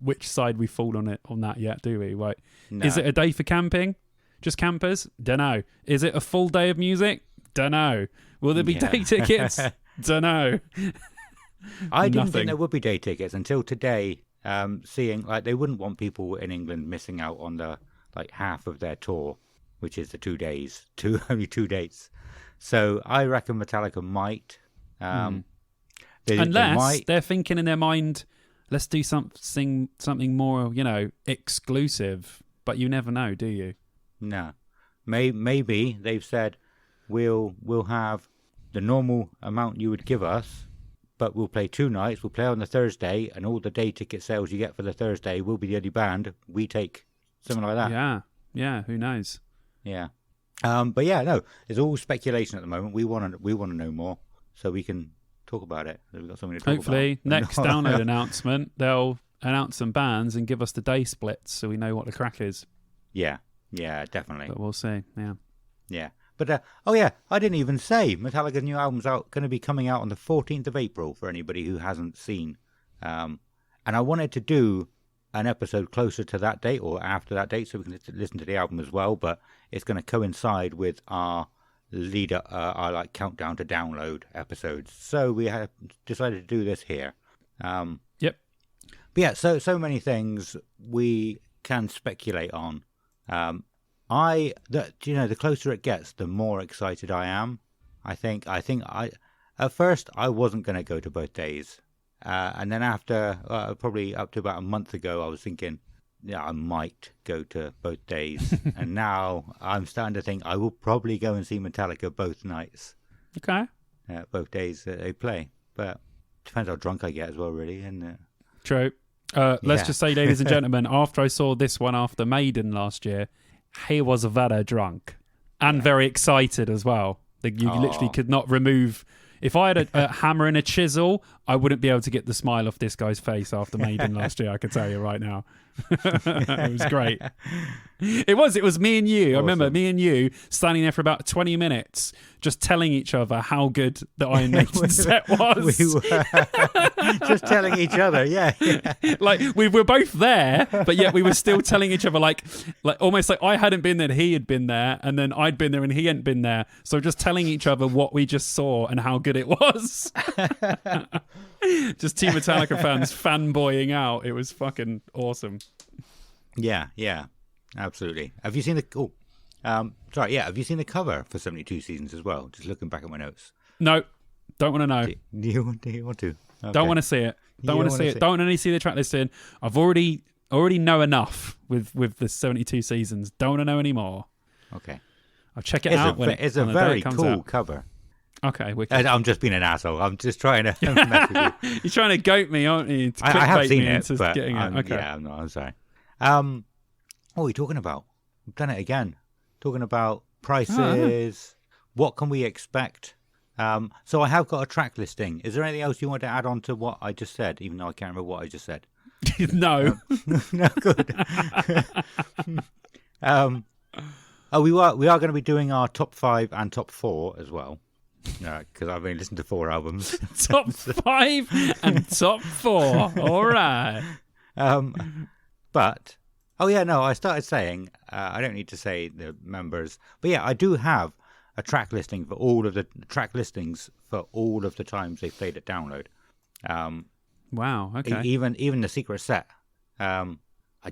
which side we fall on that yet, do we? Right? No. Is it a day for camping? Just campers? Dunno. Is it a full day of music? Dunno. Will there be day tickets? Dunno. I didn't think there would be day tickets until today. Seeing like they wouldn't want people in England missing out on the like half of their tour, which is the 2 days, only 2 dates. So I reckon Metallica might, unless they're thinking in their mind, let's do something more, exclusive. But you never know, do you? No, maybe they've said we'll have the normal amount you would give us. But we'll play 2 nights. We'll play on the Thursday, and all the day ticket sales you get for the Thursday will be the only band we take. Something like that. Yeah. Who knows? Yeah. But yeah, no, it's all speculation at the moment. We want to know more, so we can talk about it. We've got something to talk Hopefully, about. next Download announcement, they'll announce some bands and give us the day splits, so we know what the crack is. Yeah, definitely. But we'll see. Yeah. But, I didn't even say Metallica's new album's going to be coming out on the 14th of April for anybody who hasn't seen. And I wanted to do an episode closer to that date or after that date so we can listen to the album as well, but it's going to coincide with our our countdown to Download episodes. So we have decided to do this here. Yep. But yeah, so many things we can speculate on. The closer it gets, the more excited I am. I think at first I wasn't going to go to both days. And then after, probably up to about a month ago, I was thinking, yeah, I might go to both days. And now I'm starting to think I will probably go and see Metallica both nights. Okay. Both days that they play. But depends how drunk I get as well, really. And True. Let's just say, ladies and gentlemen, after I saw this one after Maiden last year, he was very drunk and very excited as well. Like, you literally could not remove... If I had a hammer and a chisel, I wouldn't be able to get the smile off this guy's face after Maiden last year, I can tell you right now. It was great. It was me and you. Awesome. I remember me and you standing there for about 20 minutes just telling each other how good the Iron Maiden set was. We were just telling each other, yeah. Like, we were both there, but yet we were still telling each other, like almost like I hadn't been there and he had been there, and then I'd been there and he hadn't been there. So just telling each other what we just saw and how good it was. Just two Metallica fans fanboying out. It was fucking awesome. Yeah, absolutely. Have you seen the? Have you seen the cover for 72 Seasons as well? Just looking back at my notes. No, don't want to know. Do you want to? Okay. Don't want to see it. Don't want to see it. Don't only see the track listing. I've already know enough with the 72 Seasons. Don't want to know anymore. Okay, I'll check it out when it's a very cool cover. Okay, wicked. I'm just being an asshole. I'm just trying to mess with you. You're trying to goat me, aren't you? I have seen it, but getting it. Okay. Yeah, I'm sorry. What are we talking about? We've done it again. Talking about prices. What can we expect? So I have got a track listing. Is there anything else you want to add on to what I just said, even though I can't remember what I just said? No. No, good. We are going to be doing our top 5 and top 4 as well. Because I've only listened to 4 albums. Top 5 and top 4. All right. But, I started saying, I don't need to say the members, but yeah, I do have a track listing for all of the track listings for all of the times they played at Download. Wow, okay. Even the secret set. I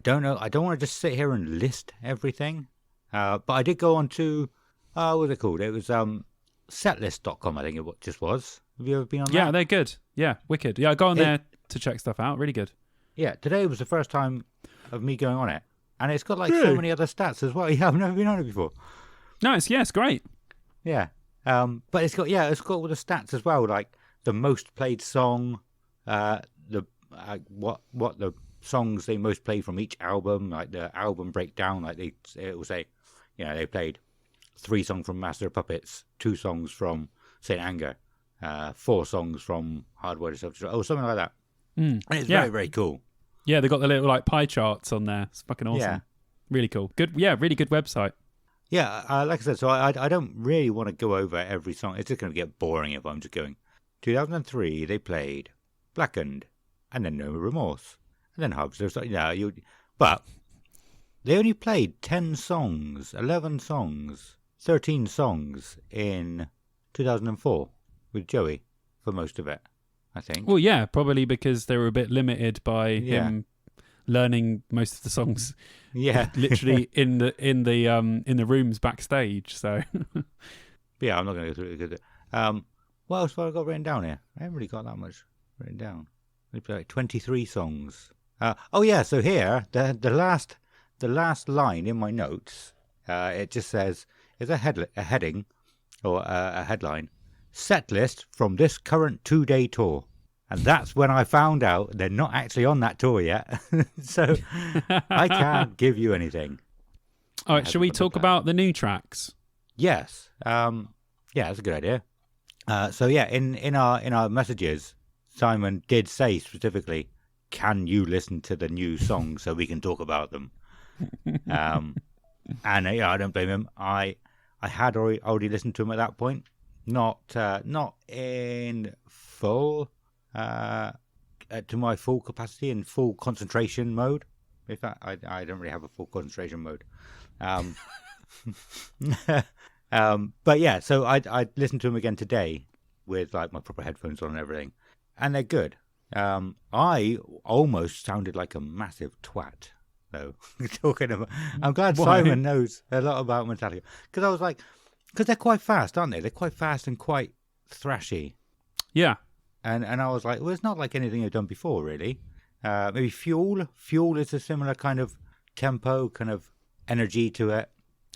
don't know, I don't want to just sit here and list everything, but I did go on to, what was it called? It was setlist.com, I think it just was. Have you ever been on that? Yeah, they're good. Yeah, wicked. Yeah, go on there to check stuff out. Really good. Yeah, today was the first time of me going on it. And it's got so many other stats as well. Yeah, I've never been on it before. Nice, it's great. Yeah. But it's got all the stats as well, like the most played song, what the songs they most played from each album, like the album breakdown, like it will say, they played 3 songs from Master of Puppets, 2 songs from Saint Anger, 4 songs from Hardwired to Self-Destruct, or something like that. And it's very, very cool. Yeah, they got the little pie charts on there. It's fucking awesome. Yeah. Really cool. Good. Yeah, really good website. Yeah, like I said, so I don't really want to go over every song. It's just going to get boring if I'm just going. 2003, they played Blackened, and then No Remorse, and then Hubs. But they only played 10 songs, 11 songs, 13 songs in 2004 with Joey for most of it, I think. Well, yeah, probably because they were a bit limited by him learning most of the songs. Yeah, literally in the rooms backstage. So, yeah, I'm not going to go through it. What else have I got written down here? I haven't really got that much written down. Maybe like 23 songs. So here the last line in my notes, it just says, is a heading or a headline, set list from this current 2-day tour. And that's when I found out they're not actually on that tour yet. So I can't give you anything. All right, shall we talk about the new tracks? Yes. That's a good idea. In our messages, Simon did say specifically, can you listen to the new songs so we can talk about them? And I don't blame him. I had already listened to them at that point. Not in full, to my full capacity in full concentration mode. In fact, I don't really have a full concentration mode. But yeah, so I listened to them again today with like my proper headphones on and everything, and they're good. I almost sounded like a massive twat though. Talking about, I'm glad Simon knows a lot about Metallica, because I was like, because they're quite fast, aren't they? They're quite fast and quite thrashy. Yeah, and I was like, well, it's not like anything they've done before, really. Maybe Fuel. Fuel is a similar kind of tempo, kind of energy to it.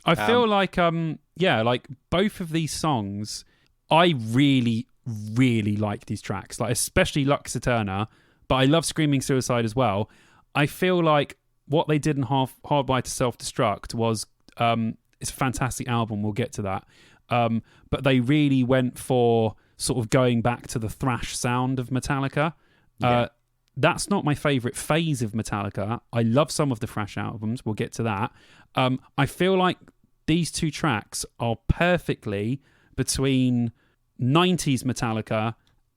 I feel like like both of these songs, I really, really like these tracks, like especially Lux Eterna, but I love Screaming Suicide as well. I feel like what they did in Hardwired to Self-Destruct was it's a fantastic album. We'll get to that. But they really went for sort of going back to the thrash sound of Metallica. Yeah. That's not my favourite phase of Metallica. I love some of the thrash albums. We'll get to that. I feel like these two tracks are perfectly between 90s Metallica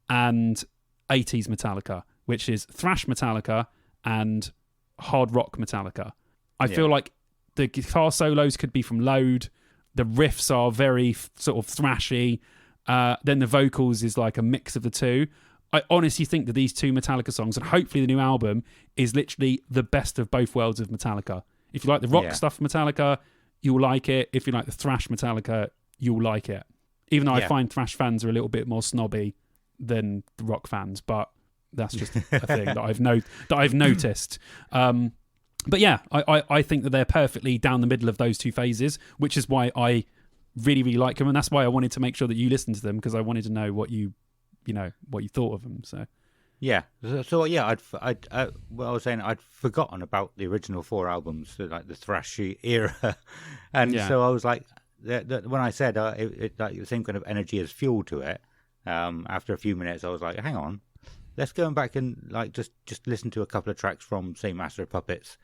and 80s Metallica, which is thrash Metallica and hard rock Metallica. I feel like the guitar solos could be from Load. The riffs are very sort of thrashy. Then the vocals is like a mix of the two. I honestly think that these two Metallica songs, and hopefully the new album, is literally the best of both worlds of Metallica. If you like the rock stuff Metallica, you'll like it. If you like the thrash Metallica, you'll like it. Even though I find thrash fans are a little bit more snobby than the rock fans, but that's just a thing that I've noticed. But yeah, I think that they're perfectly down the middle of those two phases, which is why I really, really like them, and that's why I wanted to make sure that you listened to them, because I wanted to know what you thought of them. So yeah, what I was saying, I'd forgotten about the original 4 albums, like the thrashy era, and so I was like, when I said it like the same kind of energy as Fuel to it, after a few minutes, I was like, hang on, let's go back and like just listen to a couple of tracks from, say, Master of Puppets.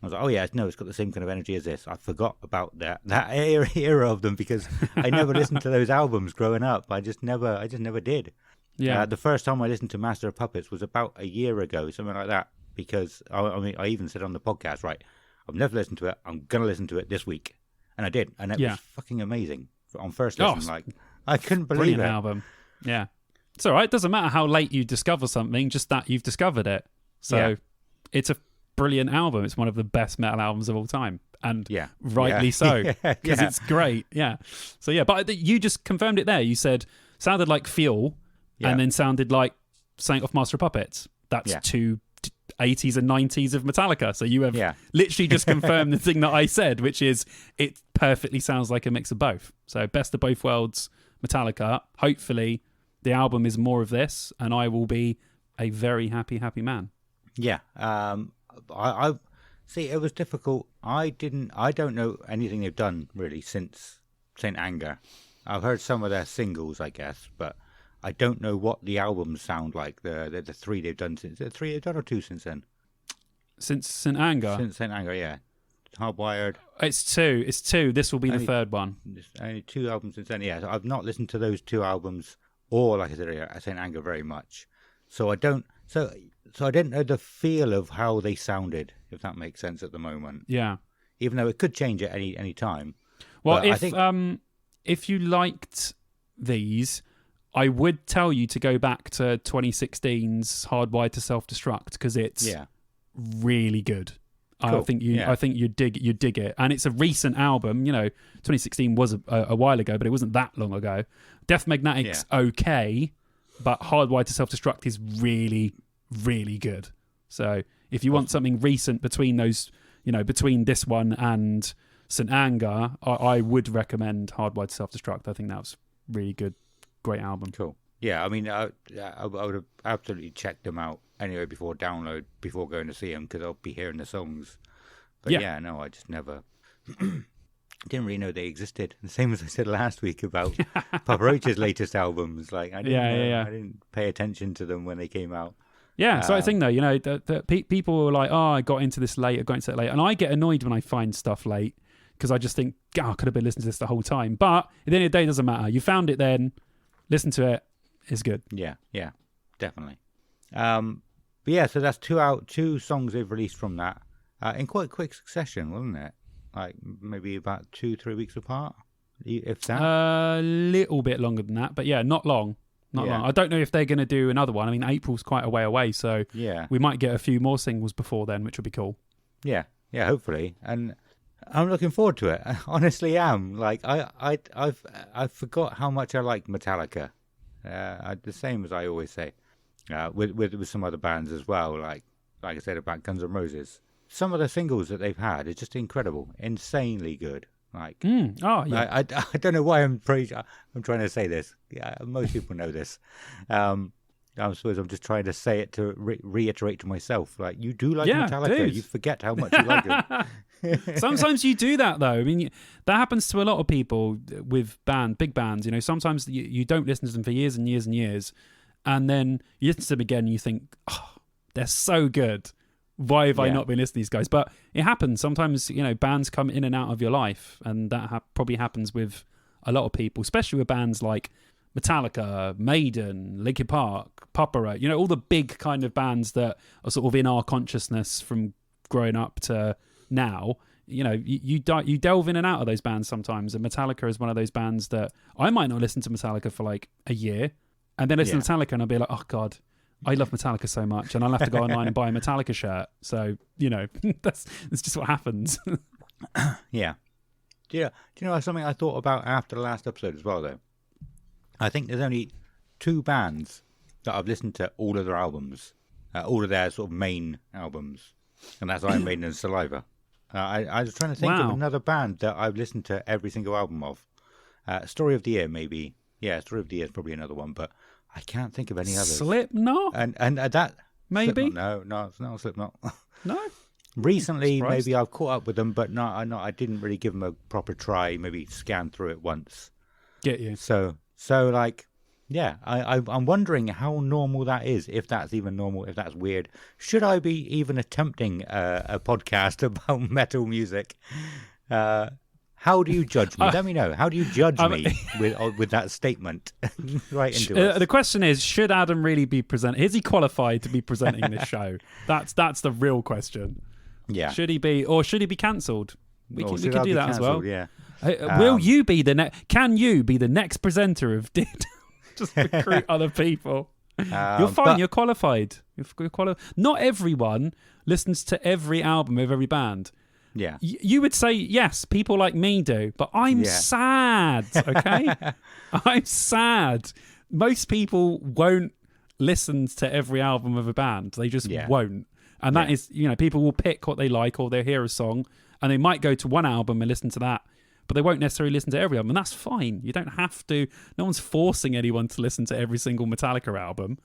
I was like, oh yeah, no, it's got the same kind of energy as this. I forgot about that era of them, because I never listened to those albums growing up. I just never did. Yeah. The first time I listened to Master of Puppets was about a year ago, something like that. Because I even said on the podcast, right, I've never listened to it. I'm gonna listen to it this week, and I did, and it was fucking amazing on first listen. Like, I couldn't believe brilliant it. Album. Yeah, it's all right. It doesn't matter how late you discover something, just that you've discovered it. So it's a brilliant album. It's one of the best metal albums of all time, and rightly so, because it's great. Yeah. So yeah, but you just confirmed it there. You said sounded like Fuel, and then sounded like something off Master of Puppets. That's two 80s and 90s of Metallica. So you have literally just confirmed the thing that I said, which is it perfectly sounds like a mix of both. So best of both worlds, Metallica. Hopefully the album is more of this, and I will be a very happy man. Yeah. I see. It was difficult. I don't know anything they've done really since Saint Anger. I've heard some of their singles, I guess, but I don't know what the albums sound like. The 3 they've done since. The 3 they've done, or 2 since then? Since Saint Anger. Since Saint Anger, yeah. Hardwired. It's 2. It's 2. This will be the third one. Only 2 albums since then. Yeah, so I've not listened to those 2 albums, or like I said, Saint Anger very much. So I don't. So I didn't know the feel of how they sounded, if that makes sense at the moment. Yeah. Even though it could change at any time. Well, if you liked these, I would tell you to go back to 2016's Hardwired to Self-Destruct, because it's really good. Cool. I think you dig it, and it's a recent album. 2016 was a while ago, but it wasn't that long ago. Death Magnetic's okay, but Hardwired to Self-Destruct is really, really good. So if you want something recent between those, between this one and St. Anger, I would recommend Hardwired to Self-Destruct. I think that was really good. Great album. Cool. Yeah, I mean, I would have absolutely checked them out anyway before going to see them, because I'll be hearing the songs. But I just never didn't really know they existed. The same as I said last week about Papa Roach's latest albums. Like, I didn't pay attention to them when they came out. Yeah, so I think though, that people were like, "Oh, I got into this late. And I get annoyed when I find stuff late, because I just think, I could have been listening to this the whole time. But at the end of the day, it doesn't matter. You found it then. Listen to it. It's good. Yeah, definitely. But yeah, so that's 2 songs they've released from that in quite quick succession, wasn't it? Like maybe about 2-3 weeks apart, if that. A little bit longer than that, but yeah, not long. Not long. I don't know if they're going to do another one. I mean, April's quite a way away, so we might get a few more singles before then, which would be cool. Yeah, hopefully. And I'm looking forward to it. I honestly am. Like I forgot how much I like Metallica. The same as I always say. with some other bands as well, like I said about Guns N' Roses. Some of the singles that they've had is just incredible, insanely good. Like, oh yeah, I don't know why I'm trying to say this. Yeah, most people know this. I suppose I'm just trying to say it to reiterate to myself. Like, you do like Metallica. Dude. You forget how much you like them. Sometimes you do that though. I mean, that happens to a lot of people with big bands. You know, sometimes you don't listen to them for years and years and years, and then you listen to them again and you think, oh, they're so good. Why have I not been listening to these guys? But it happens. Sometimes, you know, bands come in and out of your life, and that probably happens with a lot of people, especially with bands like Metallica, Maiden, Linkin Park, Papa Roach, you know, all the big kind of bands that are sort of in our consciousness from growing up to now. You know, you delve in and out of those bands sometimes, and Metallica is one of those bands that I might not listen to Metallica for like a year, and then listen to Metallica and I'll be like, oh God, I love Metallica so much, and I'll have to go online and buy a Metallica shirt. So, you know, that's just what happens. Yeah. Do you know something I thought about after the last episode as well, though? I think there's only 2 bands that I've listened to all of their albums, all of their sort of main albums, and that's Iron Maiden and Saliva. I was trying to think of another band that I've listened to every single album of. Story of the Year, maybe. Yeah, Story of the Year is probably another one, but I can't think of any others. Slipknot? And that... Maybe? Slipknot, no, it's not Slipknot. No? Recently, maybe I've caught up with them, but I didn't really give them a proper try, maybe scan through it once. Get you. So like, yeah, I'm wondering how normal that is, if that's even normal, if that's weird. Should I be even attempting a podcast about metal music? How do you judge me? Let me know. How do you judge me with that statement? Right into it. The question is, should Adam really be presenting? Is he qualified to be presenting this show? That's the real question. Yeah. Should he be, or should he be cancelled? We can do that as well. Yeah. Will you be the next? Can you be the next presenter of Did? Just recruit other people. You're fine. You're qualified. You're qualified. Not everyone listens to every album of every band. Yeah. You would say, yes, people like me do, but I'm sad, okay? I'm sad. Most people won't listen to every album of a band. They just won't. And that is, you know, people will pick what they like, or they'll hear a song and they might go to one album and listen to that, but they won't necessarily listen to every album. And that's fine. You don't have to. No one's forcing anyone to listen to every single Metallica album.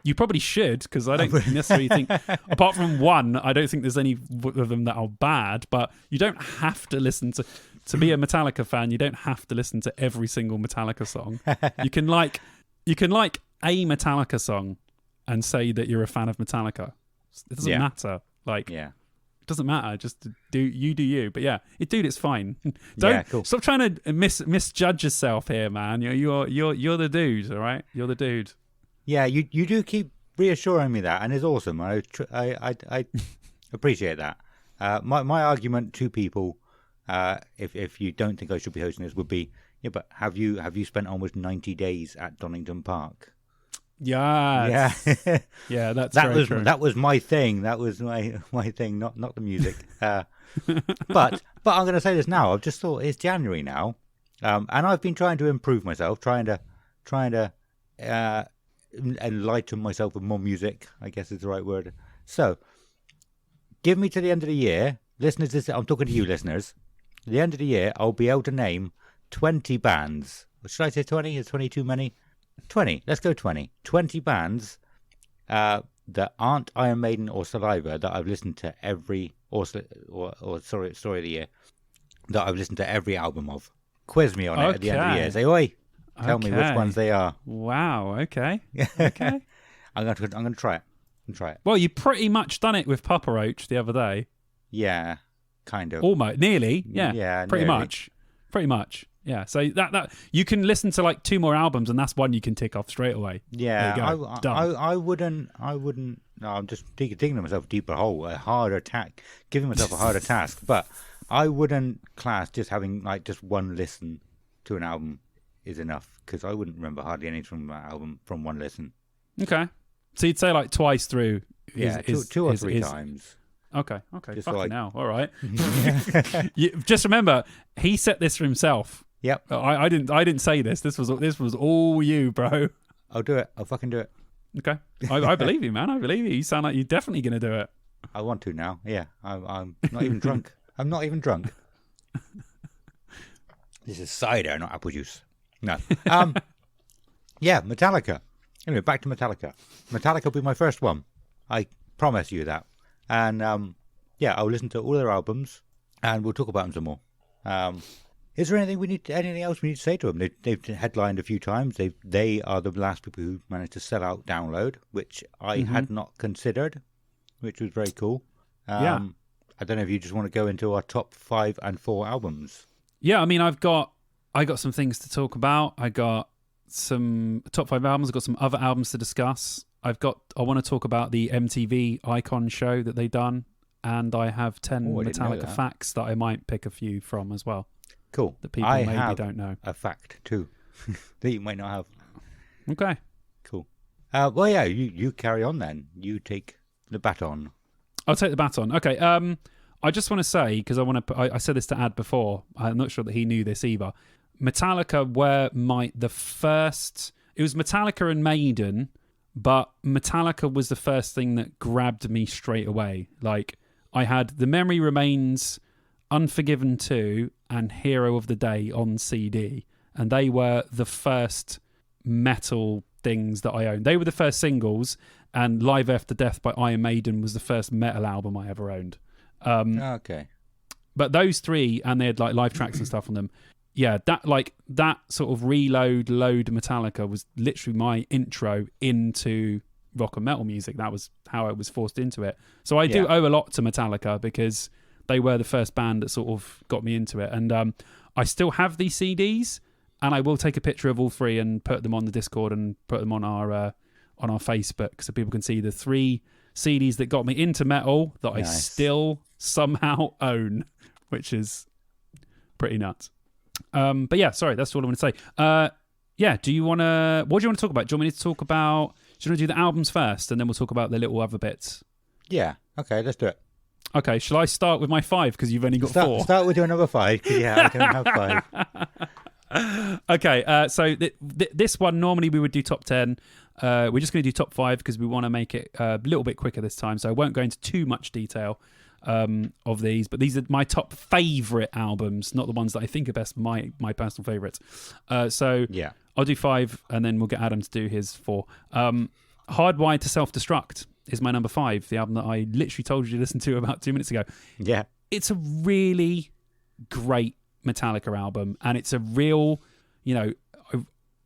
You probably should, because I don't necessarily think, apart from one, I don't think there's any of them that are bad, but you don't have to listen to be a Metallica fan, you don't have to listen to every single Metallica song. You can like a Metallica song and say that you're a fan of Metallica. It doesn't matter. Like, it doesn't matter. Just do you. But yeah, it's fine. Don't stop trying to misjudge yourself here, man. You're the dude, all right? You're the dude. Yeah, you do keep reassuring me that, and it's awesome. I appreciate that. My argument to people, if you don't think I should be hosting this, would be, but have you spent almost 90 days at Donington Park? Yeah, yeah, that was my thing. That was my thing, not the music. But I'm going to say this now. I've just thought it's January now, and I've been trying to improve myself, trying to enlighten myself with more music, I guess is the right word. So give me to the end of the year, listeners. I'm talking to you, listeners. At the end of the year, I'll be able to name 20 bands. Or should I say 20? Is 20 too many? 20. Let's go 20. 20 bands that aren't Iron Maiden or Saliva that I've listened to every Story of the Year that I've listened to every album of. Quiz me on it at the end of the year. Say, oi. Tell me which ones they are. Wow. Okay. Okay. I'm going to try it. Well, you pretty much done it with Papa Roach the other day. Yeah, kind of. Almost, nearly. Yeah. Yeah. Pretty much. Yeah. So that you can listen to like 2 more albums, and that's one you can tick off straight away. Yeah. I wouldn't. No, I'm just digging myself a deeper hole, a harder task, giving myself a harder task. But I wouldn't class just having like just one listen to an album is enough, because I wouldn't remember hardly anything from that album from one listen. Okay. So you'd say like twice through. Two or three times. Okay. Just fucking hell. All right. Just remember, he set this for himself. Yep. I didn't say this. This was all you, bro. I'll do it. I'll fucking do it. Okay. I believe you, man. I believe you. You sound like you're definitely going to do it. I want to now. Yeah, I'm not even drunk. I'm not even drunk. This is cider, not apple juice. No. Yeah, Metallica. Anyway, back to Metallica. Metallica will be my first one. I promise you that. And yeah, I'll listen to all their albums, and we'll talk about them some more. Is there anything else we need to say to them? They've headlined a few times. They are the last people who managed to sell out Download, which I had not considered, which was very cool. Yeah. I don't know if you just want to go into our top 5 and 4 albums. Yeah, I mean, I got some things to talk about. I got some top 5 albums. I've got some other albums to discuss. I want to talk about the MTV Icon show that they done, and I have 10 Metallica facts that I might pick a few from as well. Cool. That people maybe don't know. A fact too that you might not have. Okay. Cool. Well, yeah, you carry on then. You take the baton. I'll take the baton. Okay. I just want to say, because I said this to Ad before. I'm not sure that he knew this either. Metallica were the first. It was Metallica and Maiden, but Metallica was the first thing that grabbed me straight away. Like, I had The Memory Remains, Unforgiven 2, and Hero of the Day on CD, and they were the first metal things that I owned. They were the first singles, and Live After Death by Iron Maiden was the first metal album I ever owned. Okay. But those three, and they had like live tracks and stuff on them. Yeah, that sort of load Metallica was literally my intro into rock and metal music. That was how I was forced into it. So I do owe a lot to Metallica, because they were the first band that sort of got me into it. And I still have these CDs, and I will take a picture of all three and put them on the Discord and put them on our Facebook, so people can see the 3 CDs that got me into metal that I still somehow own, which is pretty nuts. But yeah, sorry, that's all I want to say. Yeah, what do you want to talk about? Do you want me to talk about, do you want to do the albums first, and then we'll talk about the little other bits? Yeah, okay, let's do it. Okay, shall I start with my 5, because you've only got 4? Start with your number 5, because I don't have 5. Okay, so this one, normally we would do top 10. We're just going to do top 5, because we want to make it a little bit quicker this time, so I won't go into too much detail of these, but these are my top favourite albums, not the ones that I think are best, my personal favourites. So yeah, I'll do 5, and then we'll get Adam to do his 4. Hardwired to Self-Destruct is my number 5, the album that I literally told you to listen to about 2 minutes ago. Yeah. It's a really great Metallica album, and it's a real, I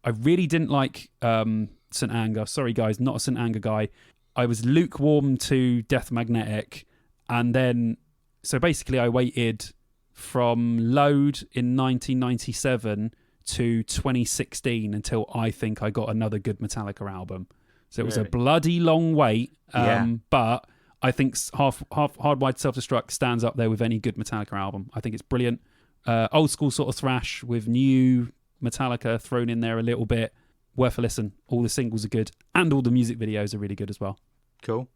really didn't like St. Anger. Sorry, guys, not a St. Anger guy. I was lukewarm to Death Magnetic, and then, so basically I waited from Load in 1997 to 2016 until I think I got another good Metallica album. So it was a bloody long wait, but I think Hardwired to Self-Destruct stands up there with any good Metallica album. I think it's brilliant. Old school sort of thrash with new Metallica thrown in there a little bit. Worth a listen. All the singles are good, and all the music videos are really good as well. Cool.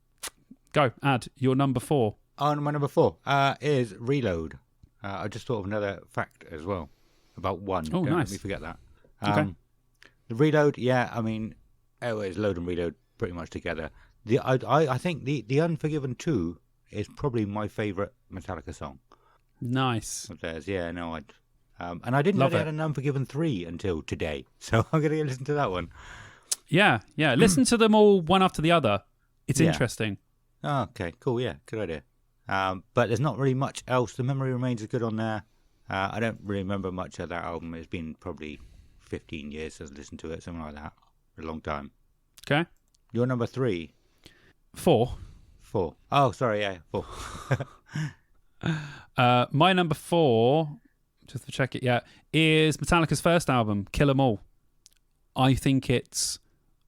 Go, Ad, your number 4. Oh, my number 4 is Reload. I just thought of another fact as well about one. Oh, Don't nice. let me forget that. Okay. The Reload, I mean, it's Load and Reload pretty much together. I think the Unforgiven 2 is probably my favourite Metallica song. Nice. Of theirs, and I didn't know they had an Unforgiven 3 until today, so I'm going to listen to that one. Yeah. Listen to them all one after the other. It's interesting. Oh, okay, cool, good idea. But there's not really much else. The Memory Remains is good on there. I don't really remember much of that album. It's been probably 15 years since I listened to it, something like that. A long time. Okay. Your number 3? 4. 4. Oh, sorry, 4. My number 4, just to check it, is Metallica's first album, Kill 'Em All. I think it's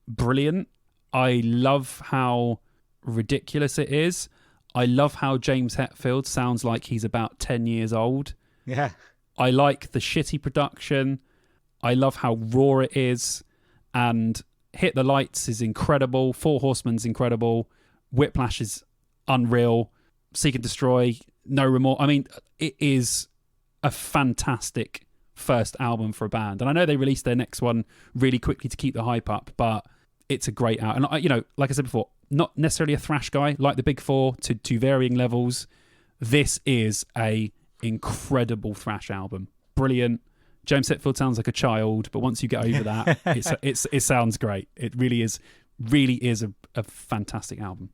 brilliant. I love how ridiculous it is. I love how James Hetfield sounds like he's about 10 years old. Yeah. I like the shitty production. I love how raw it is. And Hit the Lights is incredible. Four Horsemen's incredible. Whiplash is unreal. Seek and Destroy, No Remorse. I mean, it is a fantastic first album for a band. And I know they released their next one really quickly to keep the hype up, but it's a great album. And you know, like I said before, not necessarily a thrash guy, like the Big Four to varying levels. This is a incredible thrash album. Brilliant. James Hetfield sounds like a child, but once you get over that, it sounds great. It really is a fantastic album.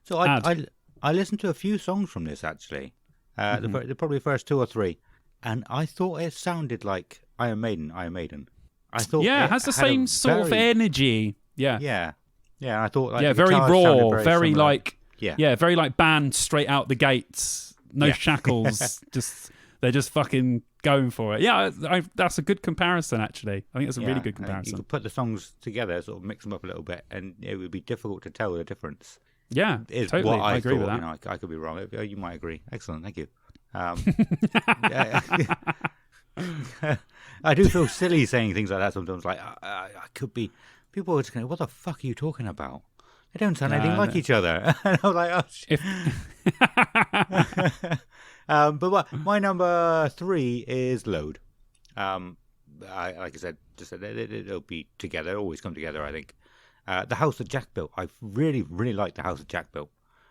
So I listened to a few songs from this actually. The probably first 2 or 3, and I thought it sounded like Iron Maiden. I thought it has the same sort of energy. Yeah. I thought like very raw, very similar. like very like band straight out the gates, no shackles, they're just fucking going for it. Yeah, that's a good comparison actually. I think that's a really good comparison. You could put the songs together, sort of mix them up a little bit, and it would be difficult to tell the difference. Yeah, is totally. what I agree thought. with that. You know, I could be wrong. You might agree. Excellent, thank you. I do feel silly saying things like that sometimes. Like I could be. People are just going, "What the fuck are you talking about? They don't sound anything like each other." And I'm like, "Oh shit." But my number 3 is Load. Like I said, it'll be together. Always come together. I think. The house that Jack built. I really, really like the house that Jack built.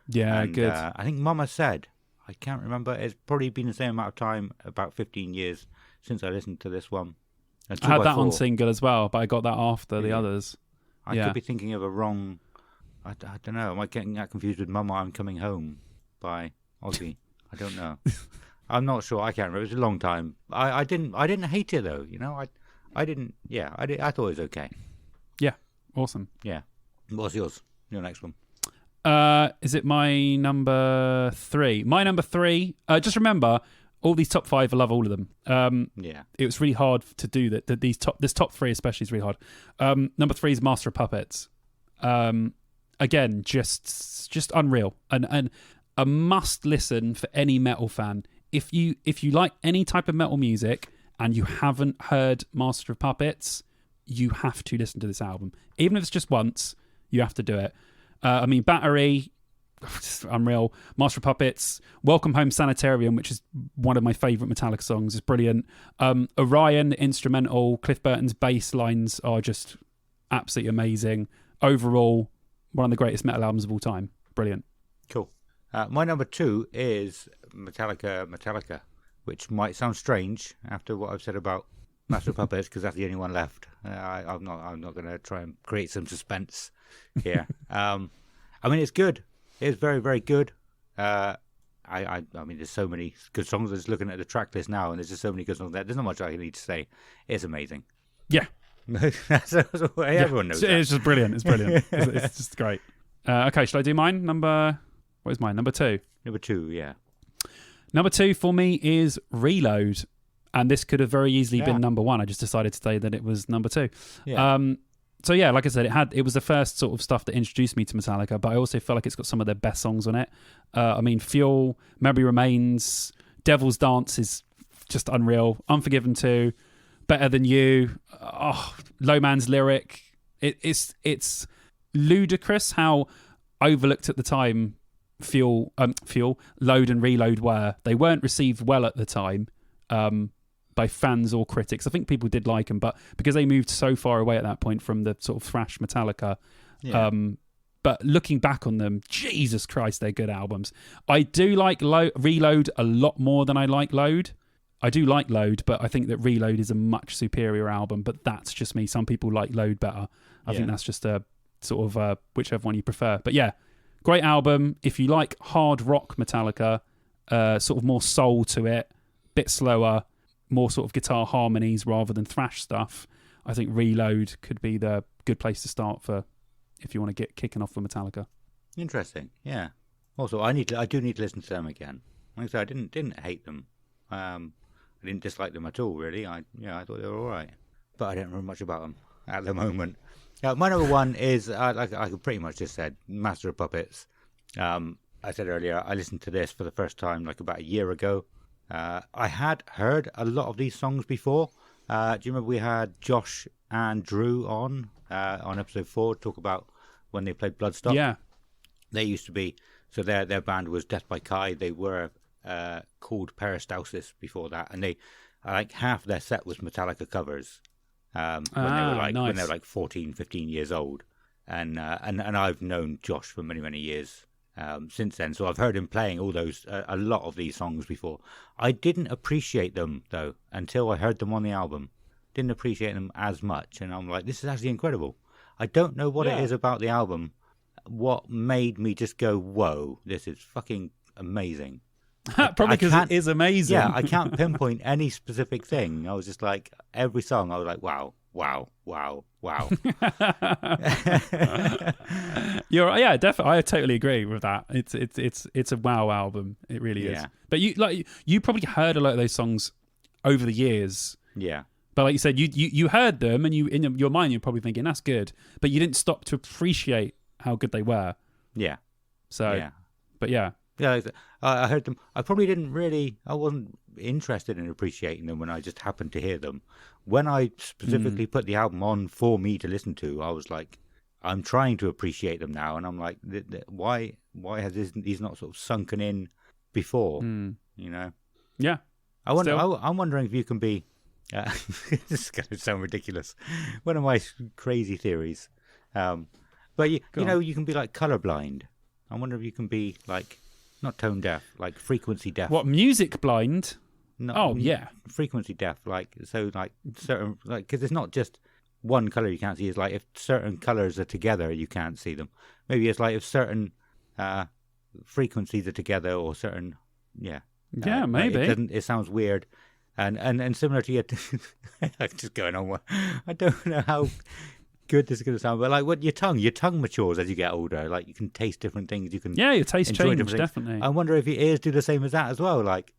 Yeah, and, good. I think Mama said, I can't remember. It's probably been the same amount of time, about 15 years since I listened to this one. And I had that on single as well, but I got that after the others. I could be thinking of a wrong. I don't know. Am I getting that confused with Mama, I'm Coming Home by Ozzy? I don't know. I'm not sure. I can't remember. It was a long time. I didn't hate it though. You know, I didn't. Yeah, I thought it was okay. Yeah, awesome. Yeah. What's yours? Your next one. Is it my number 3? My number 3. Just remember, all these top 5, I love all of them. It was really hard to do that. This top 3 especially is really hard. Number 3 is Master of Puppets. Again, just unreal and a must listen for any metal fan. If you like any type of metal music and you haven't heard Master of Puppets, you have to listen to this album. Even if it's just once, you have to do it. I mean, Battery, unreal. Master of Puppets, Welcome Home Sanitarium, which is one of my favourite Metallica songs, is brilliant. Orion, the instrumental, Cliff Burton's bass lines are just absolutely amazing. Overall, one of the greatest metal albums of all time. Brilliant. Cool. My number 2 is Metallica, which might sound strange after what I've said about Master of Puppets, because that's the only one left. I'm not going to try and create some suspense here. I mean, it's good. It's very, very good. I mean, there's so many good songs. I'm just looking at the track list now, and there's just so many good songs there. There's not much I need to say. It's amazing. Yeah. Everyone knows that. It's just brilliant. It's brilliant. It's just great. Okay, shall I do mine? What is mine? Number 2. Number 2, yeah. Number 2 for me is Reload. And this could have very easily been number 1. I just decided to say that it was number 2. Yeah. So yeah, like I said, it was the first sort of stuff that introduced me to Metallica, but I also feel like it's got some of their best songs on it. I mean, Fuel, Memory Remains, Devil's Dance is just unreal. Unforgiven 2, Better Than You, Low Man's Lyric. It's ludicrous how overlooked at the time Fuel, Load and Reload were. They weren't received well at the time. By fans or critics. I think people did like them, but because they moved so far away at that point from the sort of thrash Metallica. But looking back on them, Jesus Christ, they're good albums. I do like Reload a lot more than I like Load. I do like Load, but I think that Reload is a much superior album, but that's just me. Some people like Load better. I think that's just a sort of whichever one you prefer. But yeah, great album. If you like hard rock Metallica, sort of more soul to it, bit slower, more sort of guitar harmonies rather than thrash stuff, I think Reload could be the good place to start for if you want to get kicking off with Metallica. Interesting, yeah. Also, I do need to listen to them again. Like I said, I didn't hate them. I didn't dislike them at all, really. I thought they were all right, but I don't remember much about them at the moment. My number 1 is like I pretty much just said, Master of Puppets. I said earlier, I listened to this for the first time like about a year ago. I had heard a lot of these songs before. Do you remember we had Josh and Drew on episode 4 talk about when they played Bloodstock? Yeah. They used to be, so their band was Death by Kai. They were called Peristalsis before that, and they like half their set was Metallica covers when they were like 14, 15 years old. and I've known Josh for many, many years since then. So I've heard him playing all those a lot of these songs before. I didn't appreciate them though until I heard them on the album. Didn't appreciate them as much, and I'm like, this is actually incredible. I don't know what it is about the album. What made me just go, whoa, this is fucking amazing. Probably because it is amazing. Yeah, I can't pinpoint any specific thing. I was just like, every song, I was like, wow, wow, wow, wow. Yeah, definitely. I totally agree with that. It's a wow album. It really is. But you probably heard a lot of those songs over the years. Yeah. But like you said, you heard them, and you in your mind you're probably thinking that's good, but you didn't stop to appreciate how good they were. Yeah. So. Yeah. But yeah. Yeah, I heard them. I probably didn't really. I wasn't interested in appreciating them when I just happened to hear them. When I specifically put the album on for me to listen to, I was like, I'm trying to appreciate them now, and I'm like, why has these not sort of sunken in before? You know? Yeah. I'm wondering if you can be. This is going to sound ridiculous. One of my crazy theories. But you know, you can be like colorblind. I wonder if you can be like. Not tone deaf, like frequency deaf. What, music blind? Yeah, frequency deaf. Like certain because it's not just one color you can't see. It's like if certain colors are together, you can't see them. Maybe it's like if certain frequencies are together or certain maybe it sounds weird, and similar to your. I'm just going on. I don't know how good this is going to sound, but like what your tongue matures as you get older. Like you can taste different things. You can your taste changes definitely. I wonder if your ears do the same as that as well. Like,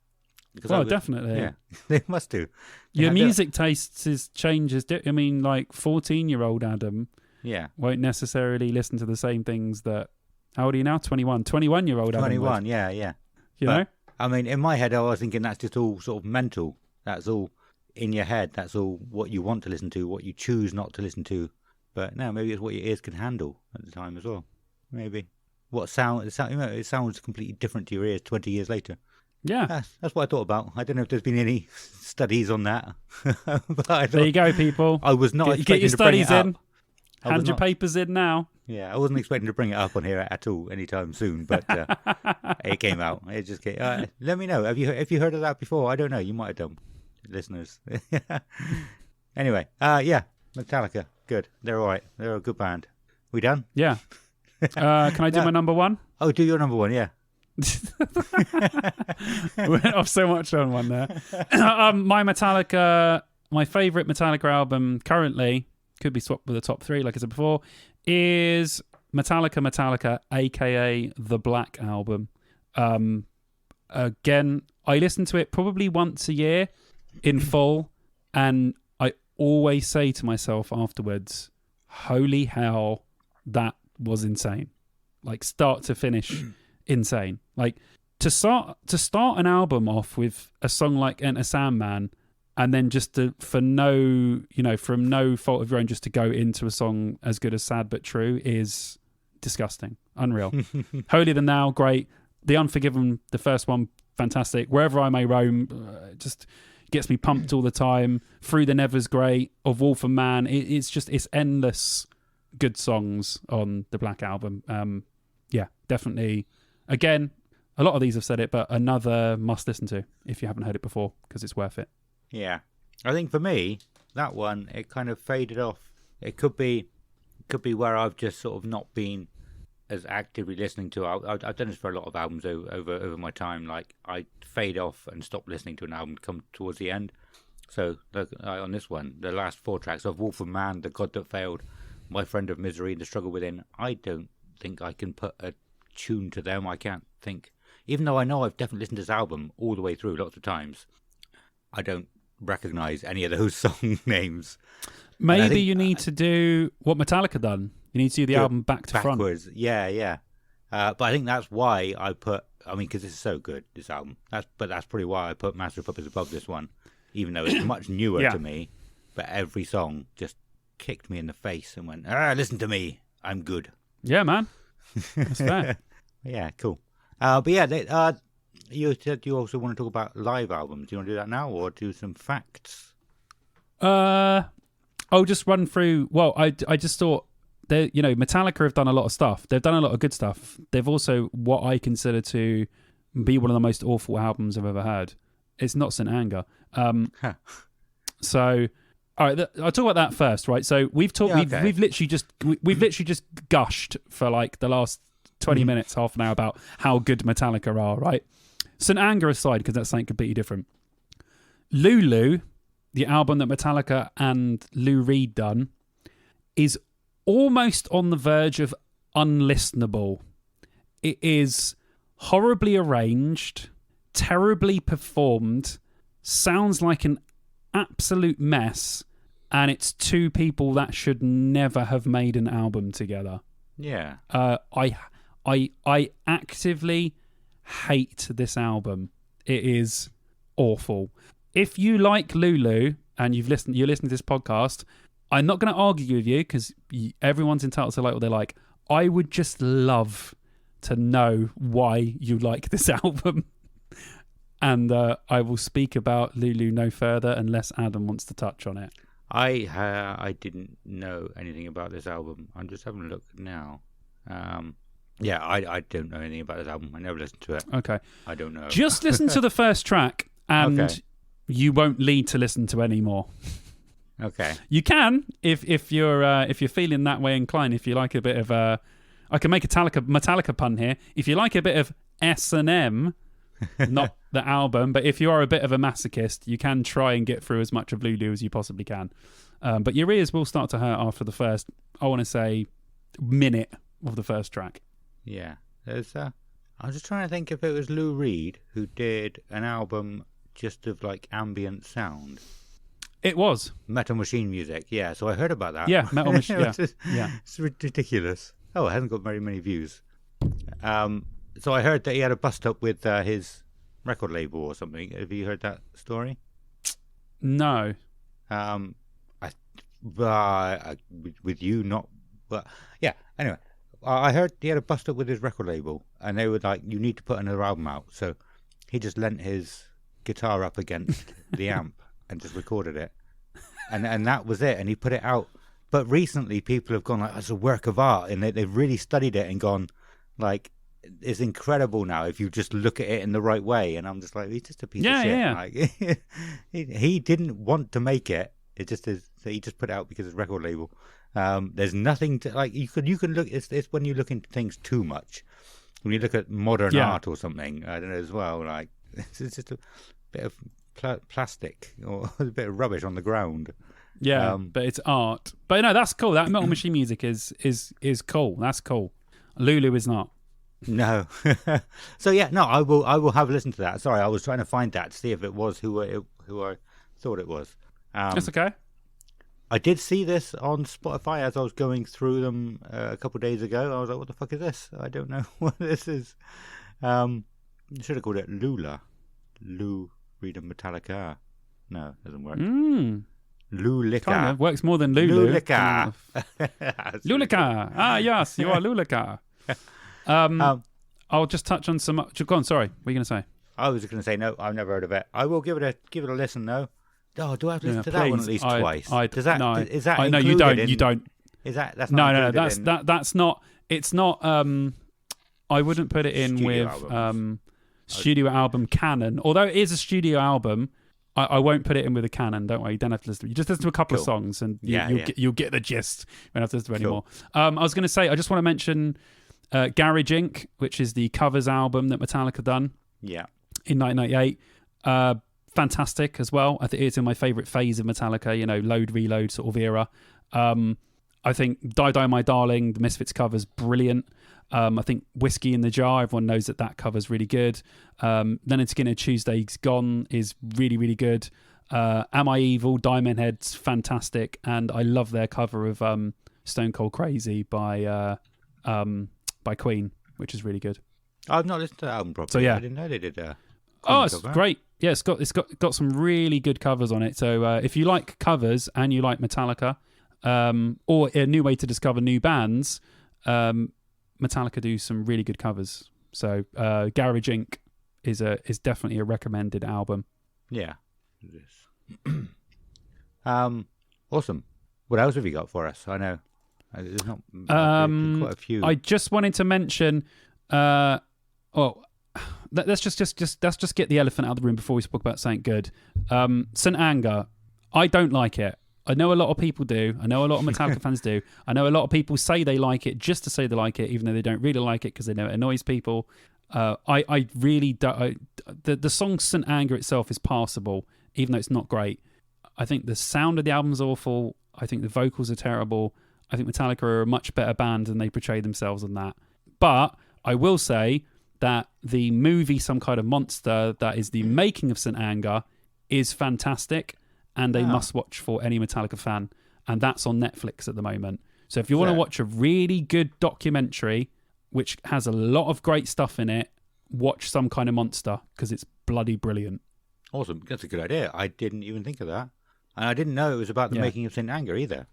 definitely. Yeah, they must do. Your music tastes changes. I mean, like 14-year-old Adam. Yeah, won't necessarily listen to the same things that. How old are you now? 21. 21-year-old Adam. 21. Would. Yeah. You know. I mean, in my head, I was thinking that's just all sort of mental. That's all in your head. That's all what you want to listen to, what you choose not to listen to. But no, maybe it's what your ears can handle at the time as well. Maybe what sound it sounds completely different to your ears 20 years later. Yeah, that's what I thought about. I don't know if there's been any studies on that. But there you go, people. I was not get your studies in. Up. Hand your papers in now. Yeah, I wasn't expecting to bring it up on here at all anytime soon, but it came out. It just came. Let me know. Have you heard of that before? I don't know. You might have done, listeners. Anyway, Metallica. Good. They're all right. They're a good band. We done? Yeah. Can I do my number one? Oh, do your number one, yeah. We went off so much on one there. My favourite Metallica album currently, could be swapped with the top three, like I said before, is Metallica, aka the Black Album. Again, I listen to it probably once a year in full, and always say to myself afterwards, holy hell, that was insane. Like start to finish insane. Like to start an album off with a song like Enter Sandman, and then just from no fault of your own, just to go into a song as good as Sad But True is disgusting. Unreal. Holier Than Thou, great. The Unforgiven, the first one, fantastic. Wherever I May Roam, just gets me pumped all the time. Through the Never's great. Of Wolf and Man, it's endless good songs on the Black Album. Yeah, definitely. Again, a lot of these have said it, but another must listen to if you haven't heard it before, because it's worth it. Yeah, I think for me that one, it kind of faded off. It could be where I've just sort of not been as actively listening to. I've done this for a lot of albums over my time. Like I fade off and stop listening to an album come towards the end. So on this one, the last 4 tracks of Wolf and Man, The God That Failed, My Friend of Misery, and The Struggle Within, I don't think I can put a tune to them. I can't think, even though I know I've definitely listened to this album all the way through lots of times, I don't recognise any of those song names. Maybe you need to do what Metallica done. You need to do the album backwards. Front. Yeah. But I think that's why I put. I mean, because this is so good, this album. That's probably why I put Master of Puppets above this one, even though it's much newer to me. But every song just kicked me in the face and went, listen to me, I'm good. Yeah, man. That's fair. Yeah, cool. But yeah, you said you also want to talk about live albums. Do you want to do that now, or do some facts? I'll just run through. Well, I just thought Metallica have done a lot of stuff. They've done a lot of good stuff. They've also what I consider to be one of the most awful albums I've ever heard. It's not St. Anger. So, all right, I'll talk about that first, right? So we've talked. Yeah, okay. We've literally just gushed for like the last 20 minutes, half an hour about how good Metallica are, right? St. Anger aside, because that's something completely different. Lulu, the album that Metallica and Lou Reed done, is almost on the verge of unlistenable. It is horribly arranged, terribly performed, sounds like an absolute mess, and it's two people that should never have made an album together. Yeah. I actively hate this album. It is awful. If you like Lulu and you're listening to this podcast, I'm not going to argue with you because everyone's entitled to like what they like. I would just love to know why you like this album. And I will speak about Lulu no further unless Adam wants to touch on it. I didn't know anything about this album. I'm just having a look now. Yeah, I don't know anything about this album. I never listened to it. Okay. I don't know. Just listen to the first track and Okay. you won't need to listen to any more. Okay. You can if you're feeling that way inclined. If you like a bit of I can make a Metallica pun here. If you like a bit of S&M, not the album, but if you are a bit of a masochist, you can try and get through as much of Lulu as you possibly can. But your ears will start to hurt after the first, I want to say, minute of the first track. Yeah. There's I was just trying to think if it was Lou Reed who did an album just of like ambient sound. It was. Metal Machine music. Yeah, so I heard about that. Yeah, Metal Machine. Yeah. Yeah. It's ridiculous. Oh, it hasn't got very many views. So I heard that he had a bust up with his record label or something. Have you heard that story? No. With you, not. But yeah. Anyway, I heard he had a bust up with his record label, and they were like, "You need to put another album out." So he just leant his guitar up against the amp and just recorded it, and that was it. And he put it out. But recently, people have gone like, "It's a work of art," and they've really studied it and gone like, "It's incredible now if you just look at it in the right way." And I'm just like, he's just a piece of shit. Yeah. Like, he didn't want to make it. It just is. He just put it out because it's a record label. There's nothing to like. You can look. It's when you look into things too much. When you look at modern art or something, I don't know as well. Like it's just a bit of plastic or a bit of rubbish on the ground. Yeah, but it's art. But no, that's cool. That Metal Machine music is cool. That's cool. Lulu is not. No. So yeah, no. I will have a listen to that. Sorry, I was trying to find that to see if it was who I thought it was. That's okay. I did see this on Spotify as I was going through them a couple of days ago. I was like, what the fuck is this? I don't know what this is. Should have called it Lula. Lou Reed and Metallica. No, it doesn't work. Lulika. Kind of works more than Lulu. Lulika. Lulika. Ah, yes, you are Lulika. I'll just touch on some. Go on. Sorry, what are you going to say? I was going to say no. I've never heard of it. I will give it a listen though. Oh, do I have to listen to that one at least twice? Does that? No, is that? I know you don't. You don't. Is that? That's not no. That's not. It's not. I wouldn't put it in with studio album canon. Although it is a studio album, I won't put it in with a canon. Don't worry. You don't have to listen. You just listen to a couple of songs, and you'll get the gist. You don't have to listen to any more. I was going to say. I just want to mention Garage Inc., which is the covers album that Metallica done. Yeah. In 1998. Fantastic as well. I think it's in my favourite phase of Metallica, load, reload sort of era. I think Die Die My Darling, the Misfits cover's brilliant. I think Whiskey in the Jar, everyone knows that cover's really good. Leonard Skinner, Tuesday's Gone is really, really good. Am I Evil, Diamond Head's fantastic. And I love their cover of Stone Cold Crazy by Queen, which is really good. I've not listened to that album properly. So yeah, I didn't know they did it's great. Yeah, it's got some really good covers on it. So if you like covers and you like Metallica, or a new way to discover new bands, Metallica do some really good covers. So Garage Inc. is definitely a recommended album. Yeah. Awesome. What else have you got for us? I know There's not there's quite a few. I just wanted to mention. Let's just get the elephant out of the room before we talk about something good. St. Anger, I don't like it. I know a lot of people do. I know a lot of Metallica fans do. I know a lot of people say they like it just to say they like it, even though they don't really like it because they know it annoys people. I really don't. The song St. Anger itself is passable, even though it's not great. I think the sound of the album's awful. I think the vocals are terrible. I think Metallica are a much better band than they portray themselves on that. But I will say that the movie Some Kind of Monster, that is the making of St. Anger, is fantastic and a must-watch for any Metallica fan. And that's on Netflix at the moment. So if you want to watch a really good documentary, which has a lot of great stuff in it, watch Some Kind of Monster, because it's bloody brilliant. Awesome. That's a good idea. I didn't even think of that. And I didn't know it was about the making of St. Anger either.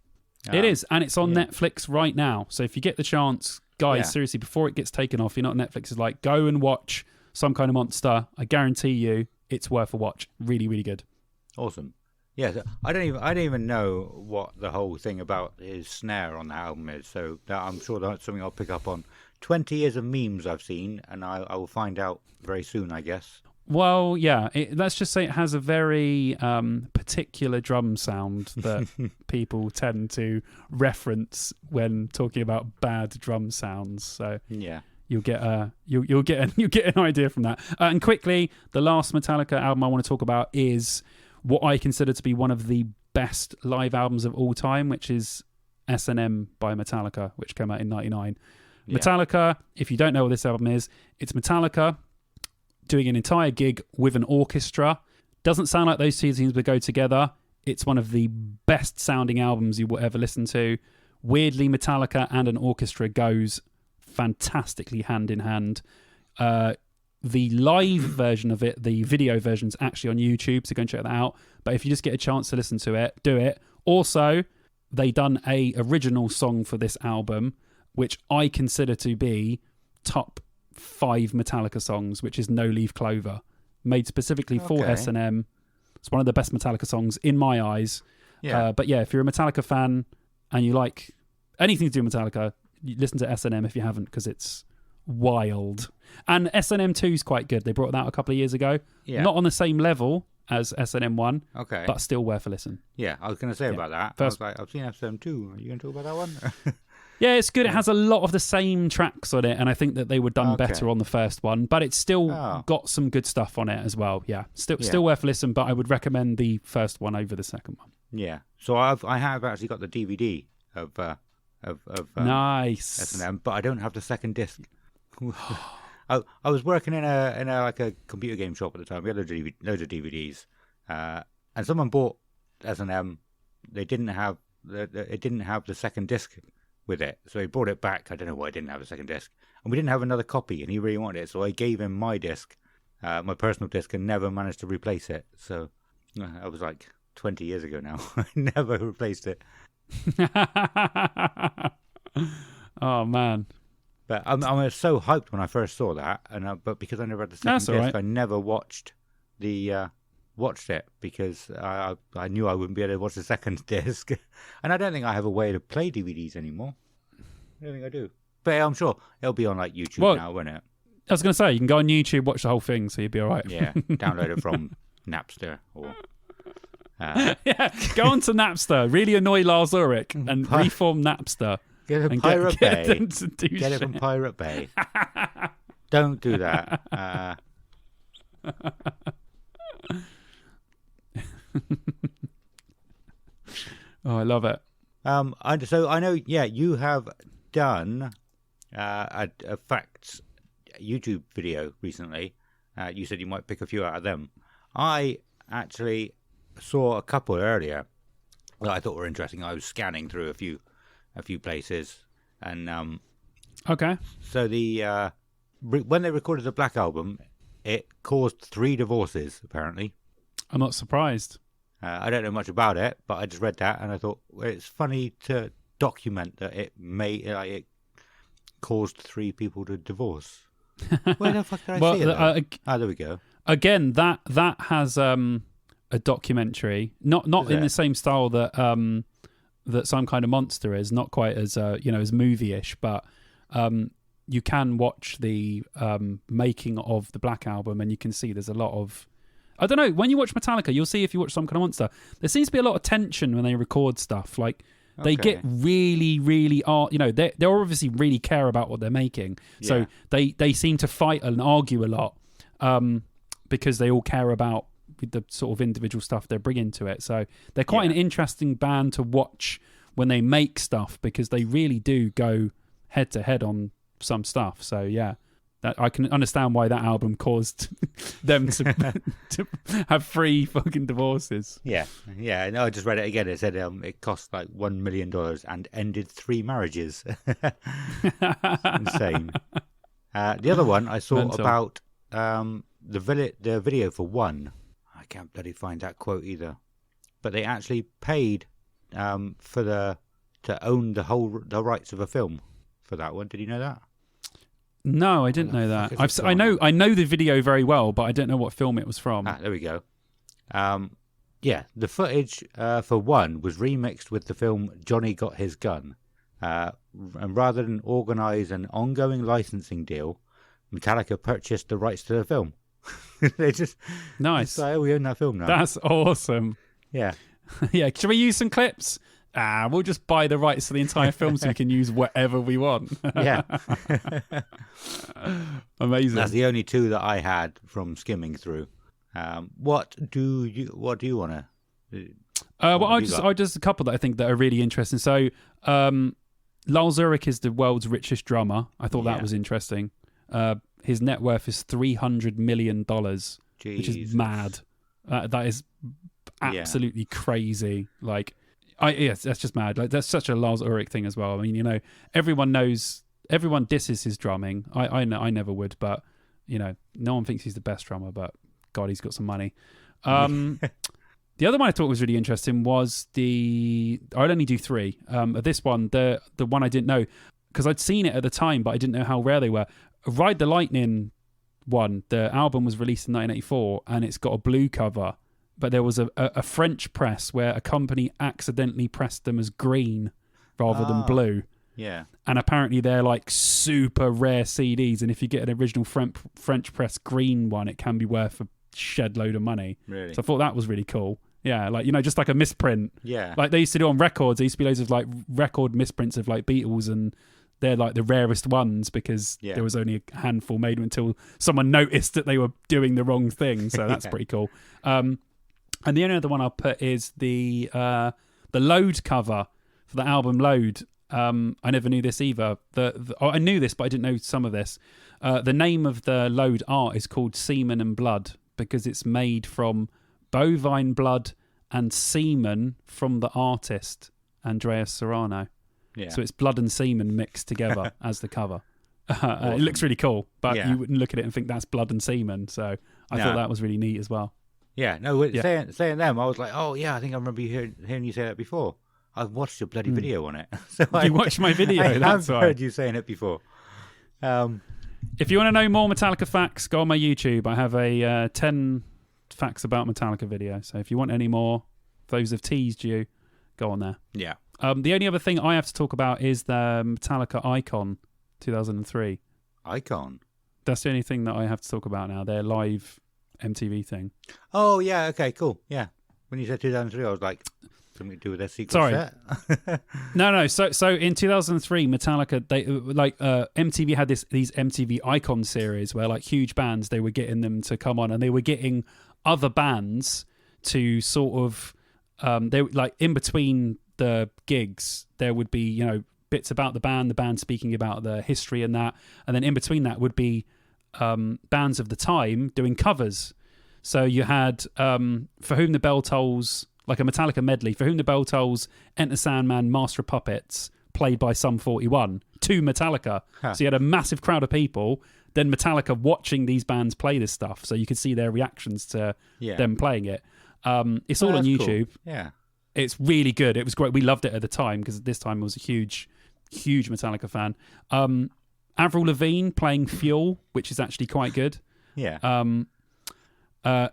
It is, and it's on Netflix right now. So if you get the chance, guys, seriously, before it gets taken off, you're not Netflix is like, go and watch Some Kind of Monster. I guarantee you it's worth a watch. Really, really good. Awesome. Yeah, so I don't even know what the whole thing about his snare on the album is, so I'm sure that's something I'll pick up on. 20 years of memes I've seen, and I will find out very soon, I guess. Well, yeah, let's just say it has a very particular drum sound that people tend to reference when talking about bad drum sounds. So yeah, you'll get an idea from that. And quickly, the last Metallica album I want to talk about is what I consider to be one of the best live albums of all time, which is S&M by Metallica, which came out in '99. Yeah. Metallica, if you don't know what this album is, it's Metallica doing an entire gig with an orchestra. Doesn't sound like those two things would go together. It's one of the best sounding albums you will ever listen to. Weirdly, Metallica and an orchestra goes fantastically hand in hand. The live version of it, the video version, is actually on YouTube, so go and check that out. But if you just get a chance to listen to it, do it. Also, they done a original song for this album, which I consider to be top 5 Metallica songs, which is No Leaf Clover, made specifically for S&M. It's one of the best Metallica songs in my eyes. Yeah. But yeah, if you're a Metallica fan and you like anything to do with Metallica, you listen to S&M if you haven't, because it's wild. And S&M 2 is quite good. They brought that out a couple of years ago. Yeah. Not on the same level as S&M 1, but still worth a listen. Yeah, I was going to say about that. First, I've seen S&M 2. Are you going to talk about that one? Yeah, it's good. It has a lot of the same tracks on it, and I think that they were done better on the first one, but it's still got some good stuff on it as well. Yeah, still worth a listen, but I would recommend the first one over the second one. Yeah, so I have actually got the DVD of nice S&M, but I don't have the second disc. I was working in a computer game shop at the time. We had loads of DVDs, and someone bought S&M. It didn't have the second disc with it, so he brought it back. I don't know why I didn't have a second disc, and we didn't have another copy, and he really wanted it, so I gave him my disc, my personal disc, and never managed to replace it. So I was like 20 years ago now. I never replaced it. Oh man. But I was so hyped when I first saw that, but because I never had the second disc, I never watched it because I knew I wouldn't be able to watch the second disc, and I don't think I have a way to play DVDs anymore. I don't think I do, but I'm sure it'll be on like YouTube now, won't it? I was going to say you can go on YouTube, watch the whole thing, so you'll be all right. Yeah, download it from Napster or. Go on to Napster, really annoy Lars Ulrich, and reform Napster. Get it from Pirate Bay. Get it from Pirate Bay. Don't do that. Oh, I love it. So I know, you have done a facts YouTube video recently. You said you might pick a few out of them. I actually saw a couple earlier that I thought were interesting. I was scanning through a few places, and so the when they recorded the Black Album, it caused 3 divorces. Apparently, I'm not surprised. I don't know much about it, but I just read that, and I thought it's funny to document that it caused 3 people to divorce. Where the fuck did I see it? There we go. Again, that has a documentary, not in the same style that that Some Kind of Monster is. Not quite as as movie-ish, but you can watch the making of the Black Album, and you can see there's a lot of. I don't know. When you watch Metallica, you'll see if you watch Some Kind of Monster, there seems to be a lot of tension when they record stuff. Like they get really, really they obviously really care about what they're making. So they seem to fight and argue a lot because they all care about the sort of individual stuff they're bringing to it. So they're quite an interesting band to watch when they make stuff, because they really do go head to head on some stuff. So yeah. That I can understand why that album caused them to have 3 fucking divorces. Yeah. No, I just read it again. It said it cost like $1 million and ended 3 marriages. Insane. The other one I saw about the video for One. I can't bloody find that quote either. But they actually paid to own the rights of a film for that one. Did you know that? No, I didn't know that. I know the video very well, but I don't know what film it was from. There we go. The footage for One was remixed with the film Johnny Got His Gun. And rather than organise an ongoing licensing deal, Metallica purchased the rights to the film. They just nice. We own that film now. That's awesome. Yeah. Yeah. Should we use some clips? We'll just buy the rights to the entire film so we can use whatever we want. Yeah. Amazing. That's the only 2 that I had from skimming through. What do you want to? I just a couple that I think that are really interesting. So, Lars Ulrich is the world's richest drummer. I thought that was interesting. His net worth is $300 million, which is mad. That is absolutely crazy. Like. Yes, that's just mad. Like, that's such a Lars Ulrich thing as well. I mean, everyone disses his drumming. I know, I never would, but no one thinks he's the best drummer. But God, he's got some money. The other one I thought was really interesting was I'd only do 3. This one, the one I didn't know because I'd seen it at the time, but I didn't know how rare they were. Ride the Lightning one. The album was released in 1984, and it's got a blue cover. But there was a French press where a company accidentally pressed them as green rather than blue. Yeah. And apparently they're like super rare CDs. And if you get an original French press green one, it can be worth a shed load of money. Really? So I thought that was really cool. Yeah, like, just like a misprint. Yeah. Like they used to do on records. There used to be loads of like record misprints of like Beatles, and they're like the rarest ones because there was only a handful made until someone noticed that they were doing the wrong thing. So that's pretty cool. And the only other one I'll put is the Load cover for the album Load. I never knew this either. I knew this, but I didn't know some of this. The name of the Load art is called Semen and Blood because it's made from bovine blood and semen from the artist Andreas Serrano. Yeah. So it's blood and semen mixed together as the cover. Awesome. It looks really cool, but you wouldn't look at it and think that's blood and semen. So I thought that was really neat as well. Yeah, no, saying them, I was like, oh yeah, I think I remember hearing you say that before. I've watched your bloody video on it. So you watched my video? I've heard you saying it before. If you want to know more Metallica facts, go on my YouTube. I have a 10 facts about Metallica video. So if you want any more, those have teased you, go on there. Yeah. The only other thing I have to talk about is the Metallica Icon 2003. Icon? That's the only thing that I have to talk about now. Their live MTV thing. Oh, yeah. Okay, cool. Yeah. When you said 2003, I was like, something to do with their secret set? No. So in 2003, Metallica, they MTV had these MTV Icon series where like huge bands, they were getting them to come on, and they were getting other bands to sort of they like in between the gigs there would be bits about the band speaking about the history and that, and then in between that would be bands of the time doing covers. So you had For Whom the Bell Tolls, like a Metallica medley, For Whom the Bell Tolls, Enter Sandman, Master of Puppets, played by Sum 41 to Metallica. So you had a massive crowd of people, then Metallica watching these bands play this stuff, so you could see their reactions to them playing it. It's all on YouTube. Cool. Yeah, it's really good. It was great. We loved it at the time because at this time I was a huge Metallica fan. Avril Lavigne playing Fuel, which is actually quite good. Yeah.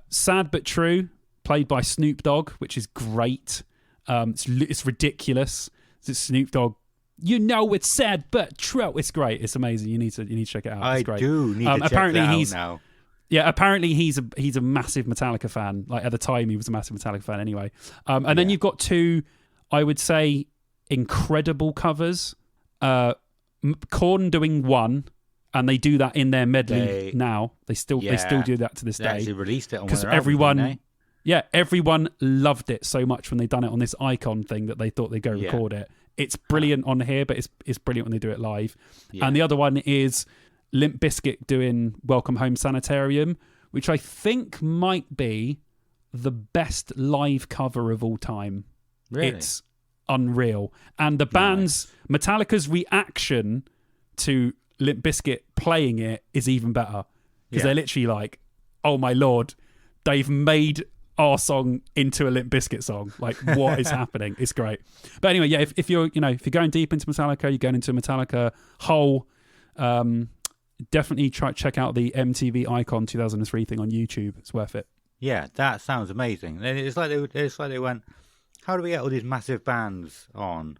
Sad But True, played by Snoop Dogg, which is great. It's ridiculous. It's Snoop Dogg. You know it's sad but true. It's great. It's amazing. You need to check it out. It's great. I do need to check apparently that he's out now. Yeah, apparently he's a massive Metallica fan. Like at the time, he was a massive Metallica fan anyway. And then you've got two, I would say, incredible covers. Korn doing one, and they do that in their medley now. They still do that to this They day. actually released it on Because one of their albums, didn't they? everyone loved it so much when they done it on this Icon thing that they thought they'd go record it. It's brilliant on here, but it's brilliant when they do it live. Yeah. And the other one is Limp Bizkit doing Welcome Home Sanitarium, which I think might be the best live cover of all time. Really? It's unreal. And the band's, Metallica's reaction to Limp Bizkit playing it is even better. Because they're literally like, oh my lord, they've made our song into a Limp Bizkit song. Like, what is happening? It's great. But anyway, yeah, if you're going deep into Metallica, you're going into Metallica whole, definitely check out the MTV Icon 2003 thing on YouTube. It's worth it. Yeah, that sounds amazing. It's like they went, how do we get all these massive bands on?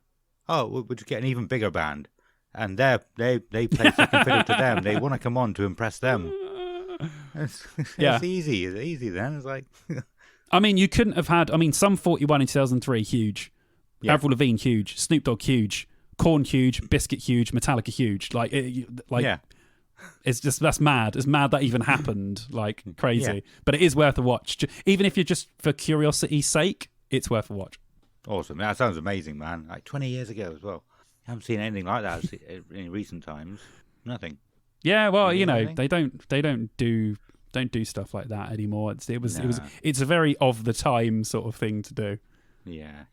Oh, we'll just get an even bigger band, and they play second fiddle to them. They want to come on to impress them. It's easy. It's easy then. It's like, I mean, you couldn't have had. I mean, Sum 41 in 2003, huge. Avril Lavigne, huge. Snoop Dogg, huge. Korn, huge. Bizkit, huge. Metallica, huge. It's just, that's mad. It's mad that even happened. Like, crazy. Yeah. But it is worth a watch. Even if you're just for curiosity's sake, it's worth a watch. Awesome. That sounds amazing, man. Like 20 years ago as well. I haven't seen anything like that in recent times. Nothing. Yeah, well, they don't do stuff like that anymore. It's a very of the time sort of thing to do. Yeah.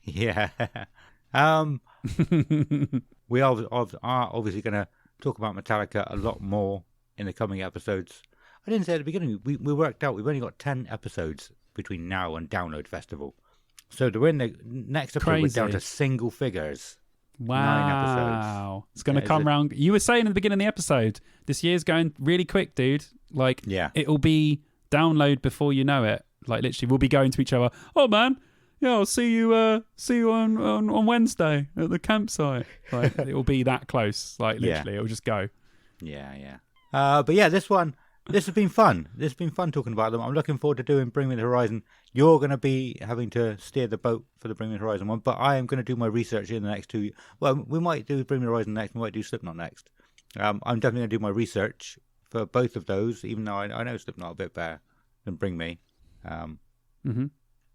We are obviously going to talk about Metallica a lot more in the coming episodes. I didn't say at the beginning, we worked out we've only got 10 episodes between now and Download Festival. So to win the next episode, we're down to single figures. Wow. 9 episodes. It's going to come round. You were saying at the beginning of the episode, this year's going really quick, dude. Like, it'll be Download before you know it. Like, literally, we'll be going to each other, oh, man, I'll see you on Wednesday at the campsite. Like, it will be that close. Like, literally, it'll just go. Yeah. But yeah, this has been fun. This has been fun talking about them. I'm looking forward to doing Bring Me the Horizon. You're going to be having to steer the boat for the Bring Me the Horizon one, but I am going to do my research in the next 2 years. Well, we might do Bring Me the Horizon next, we might do Slipknot next. I'm definitely going to do my research for both of those, even though I know Slipknot a bit better than Bring Me.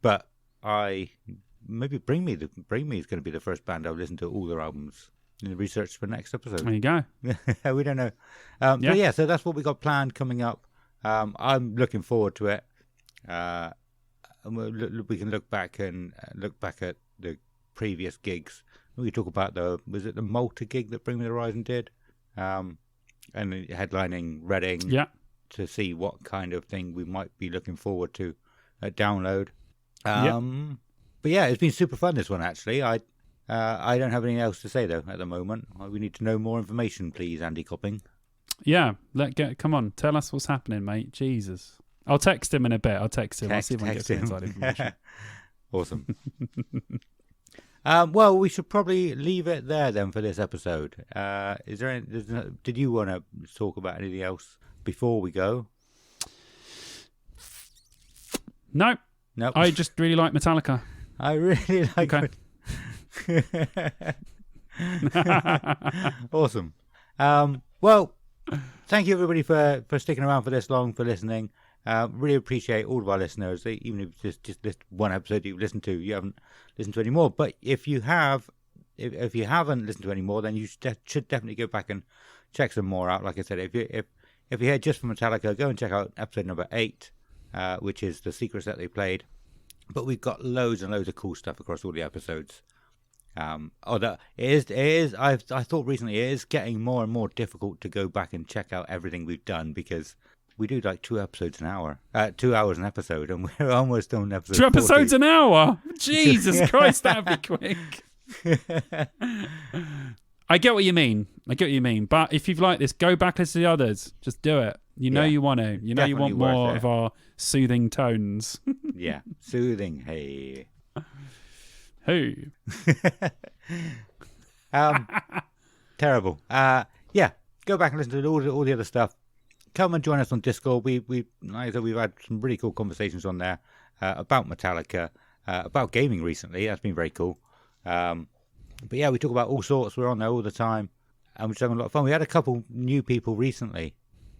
But maybe Bring Me is going to be the first band I'll listen to all their albums in the research for next episode. There you go. We don't know. So that's what we got planned coming up. I'm looking forward to it. And we can look back at the previous gigs. We can talk about was it the Malta gig that Bring Me the Horizon did? And headlining Reading. Yeah. To see what kind of thing we might be looking forward to at Download. But yeah, it's been super fun, this one, actually. I don't have anything else to say, though, at the moment. We need to know more information, please, Andy Copping. Yeah, come on, tell us what's happening, mate. Jesus. I'll text him in a bit. I'll see if I can get some inside information. Awesome. Well, we should probably leave it there, then, for this episode. Did you want to talk about anything else before we go? Nope. I just really like Metallica. I really like it. Awesome. Well, thank you everybody for sticking around for this long, for listening. Really appreciate all of our listeners. Even if it's just this one episode you've listened to, you haven't listened to any more. But if you haven't listened to any more, then you should definitely go back and check some more out. Like I said, if you're here just for Metallica, go and check out episode number 8, which is the secrets that they played. But we've got loads and loads of cool stuff across all the episodes. I thought recently it is getting more and more difficult to go back and check out everything we've done, because we do like 2 episodes an hour, 2 hours an episode, and we're almost on episode 2 episodes 40. an hour? Jesus Christ, that'd be quick. I get what you mean. But if you've liked this, go back and listen to the others. Just do it. You want to. You want more of our soothing tones. Yeah, soothing. Hey. Hey. Terrible. Yeah, go back and listen to all the other stuff. Come and join us on Discord. We've had some really cool conversations on there about Metallica, about gaming recently. That's been very cool. But yeah, we talk about all sorts. We're on there all the time, and we're just having a lot of fun. We had a couple new people recently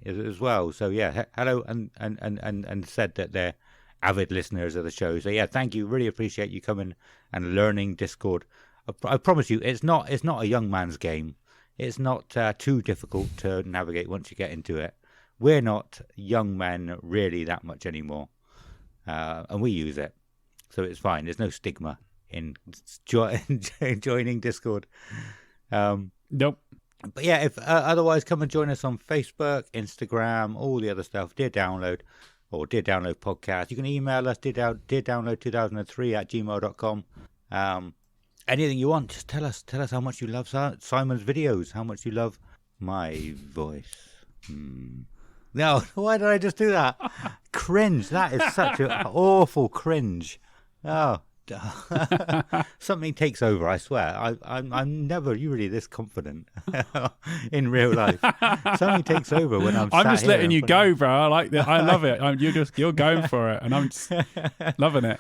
as well. So yeah, hello, and said that they're avid listeners of the show. So yeah, thank you. Really appreciate you coming and learning Discord. I promise you, it's not a young man's game. It's not too difficult to navigate once you get into it. We're not young men really that much anymore, and we use it, so it's fine. There's no stigma in joining Discord. Nope. But yeah, if otherwise, come and join us on Facebook, Instagram, all the other stuff. Dear Download or Dear Download Podcast. You can email us deardownload2003@gmail.com. Anything you want, just tell us how much you love Simon's videos, how much you love my voice. No, why did I just do that? Cringe. That is such an awful cringe. Oh, something takes over. I swear. I'm never usually this confident in real life. Something takes over when I'm. I'm just letting you go, bro. I like that. I love it. You're going for it, and I'm just loving it.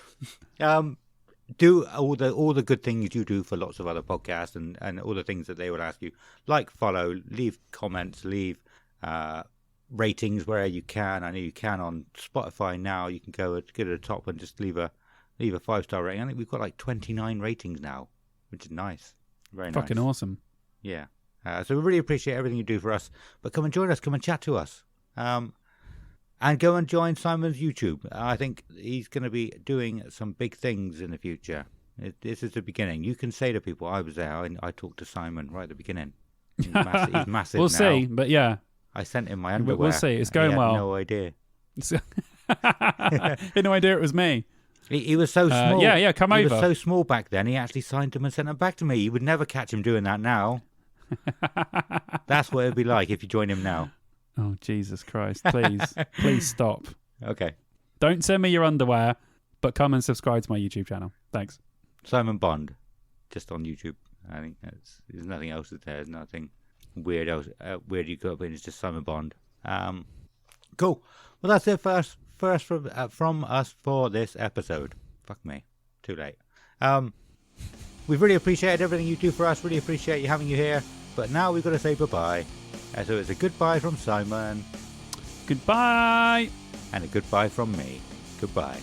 Do all the good things you do for lots of other podcasts, and all the things that they will ask you, like follow, leave comments, leave ratings where you can. I know you can on Spotify now. You can go to the top and just leave a 5-star rating. I think we've got like 29 ratings now, which is nice. Very nice. Fucking awesome. Yeah. So we really appreciate everything you do for us. But come and join us. Come and chat to us. And go and join Simon's YouTube. I think he's going to be doing some big things in the future. This is the beginning. You can say to people, I was there and I talked to Simon right at the begining. He's massive We'll now. see, but yeah. I sent him my underwear. We'll see. It's going well. No idea. He had no idea it was me. He was so small. Yeah, come over. He was so small back then, he actually signed them and sent them back to me. You would never catch him doing that now. That's what it would be like if you join him now. Oh, Jesus Christ. Please stop. Okay. Don't send me your underwear, but come and subscribe to my YouTube channel. Thanks. Simon Bond, just on YouTube. I think there's nothing else there. There's nothing weird you got up in. It's just Simon Bond. Cool. Well, that's it first from us for this episode. Fuck me. Too late. We've really appreciated everything you do for us. Really appreciate having you here. But now we've got to say bye-bye. So it's a goodbye from Simon. Goodbye. And a goodbye from me. Goodbye.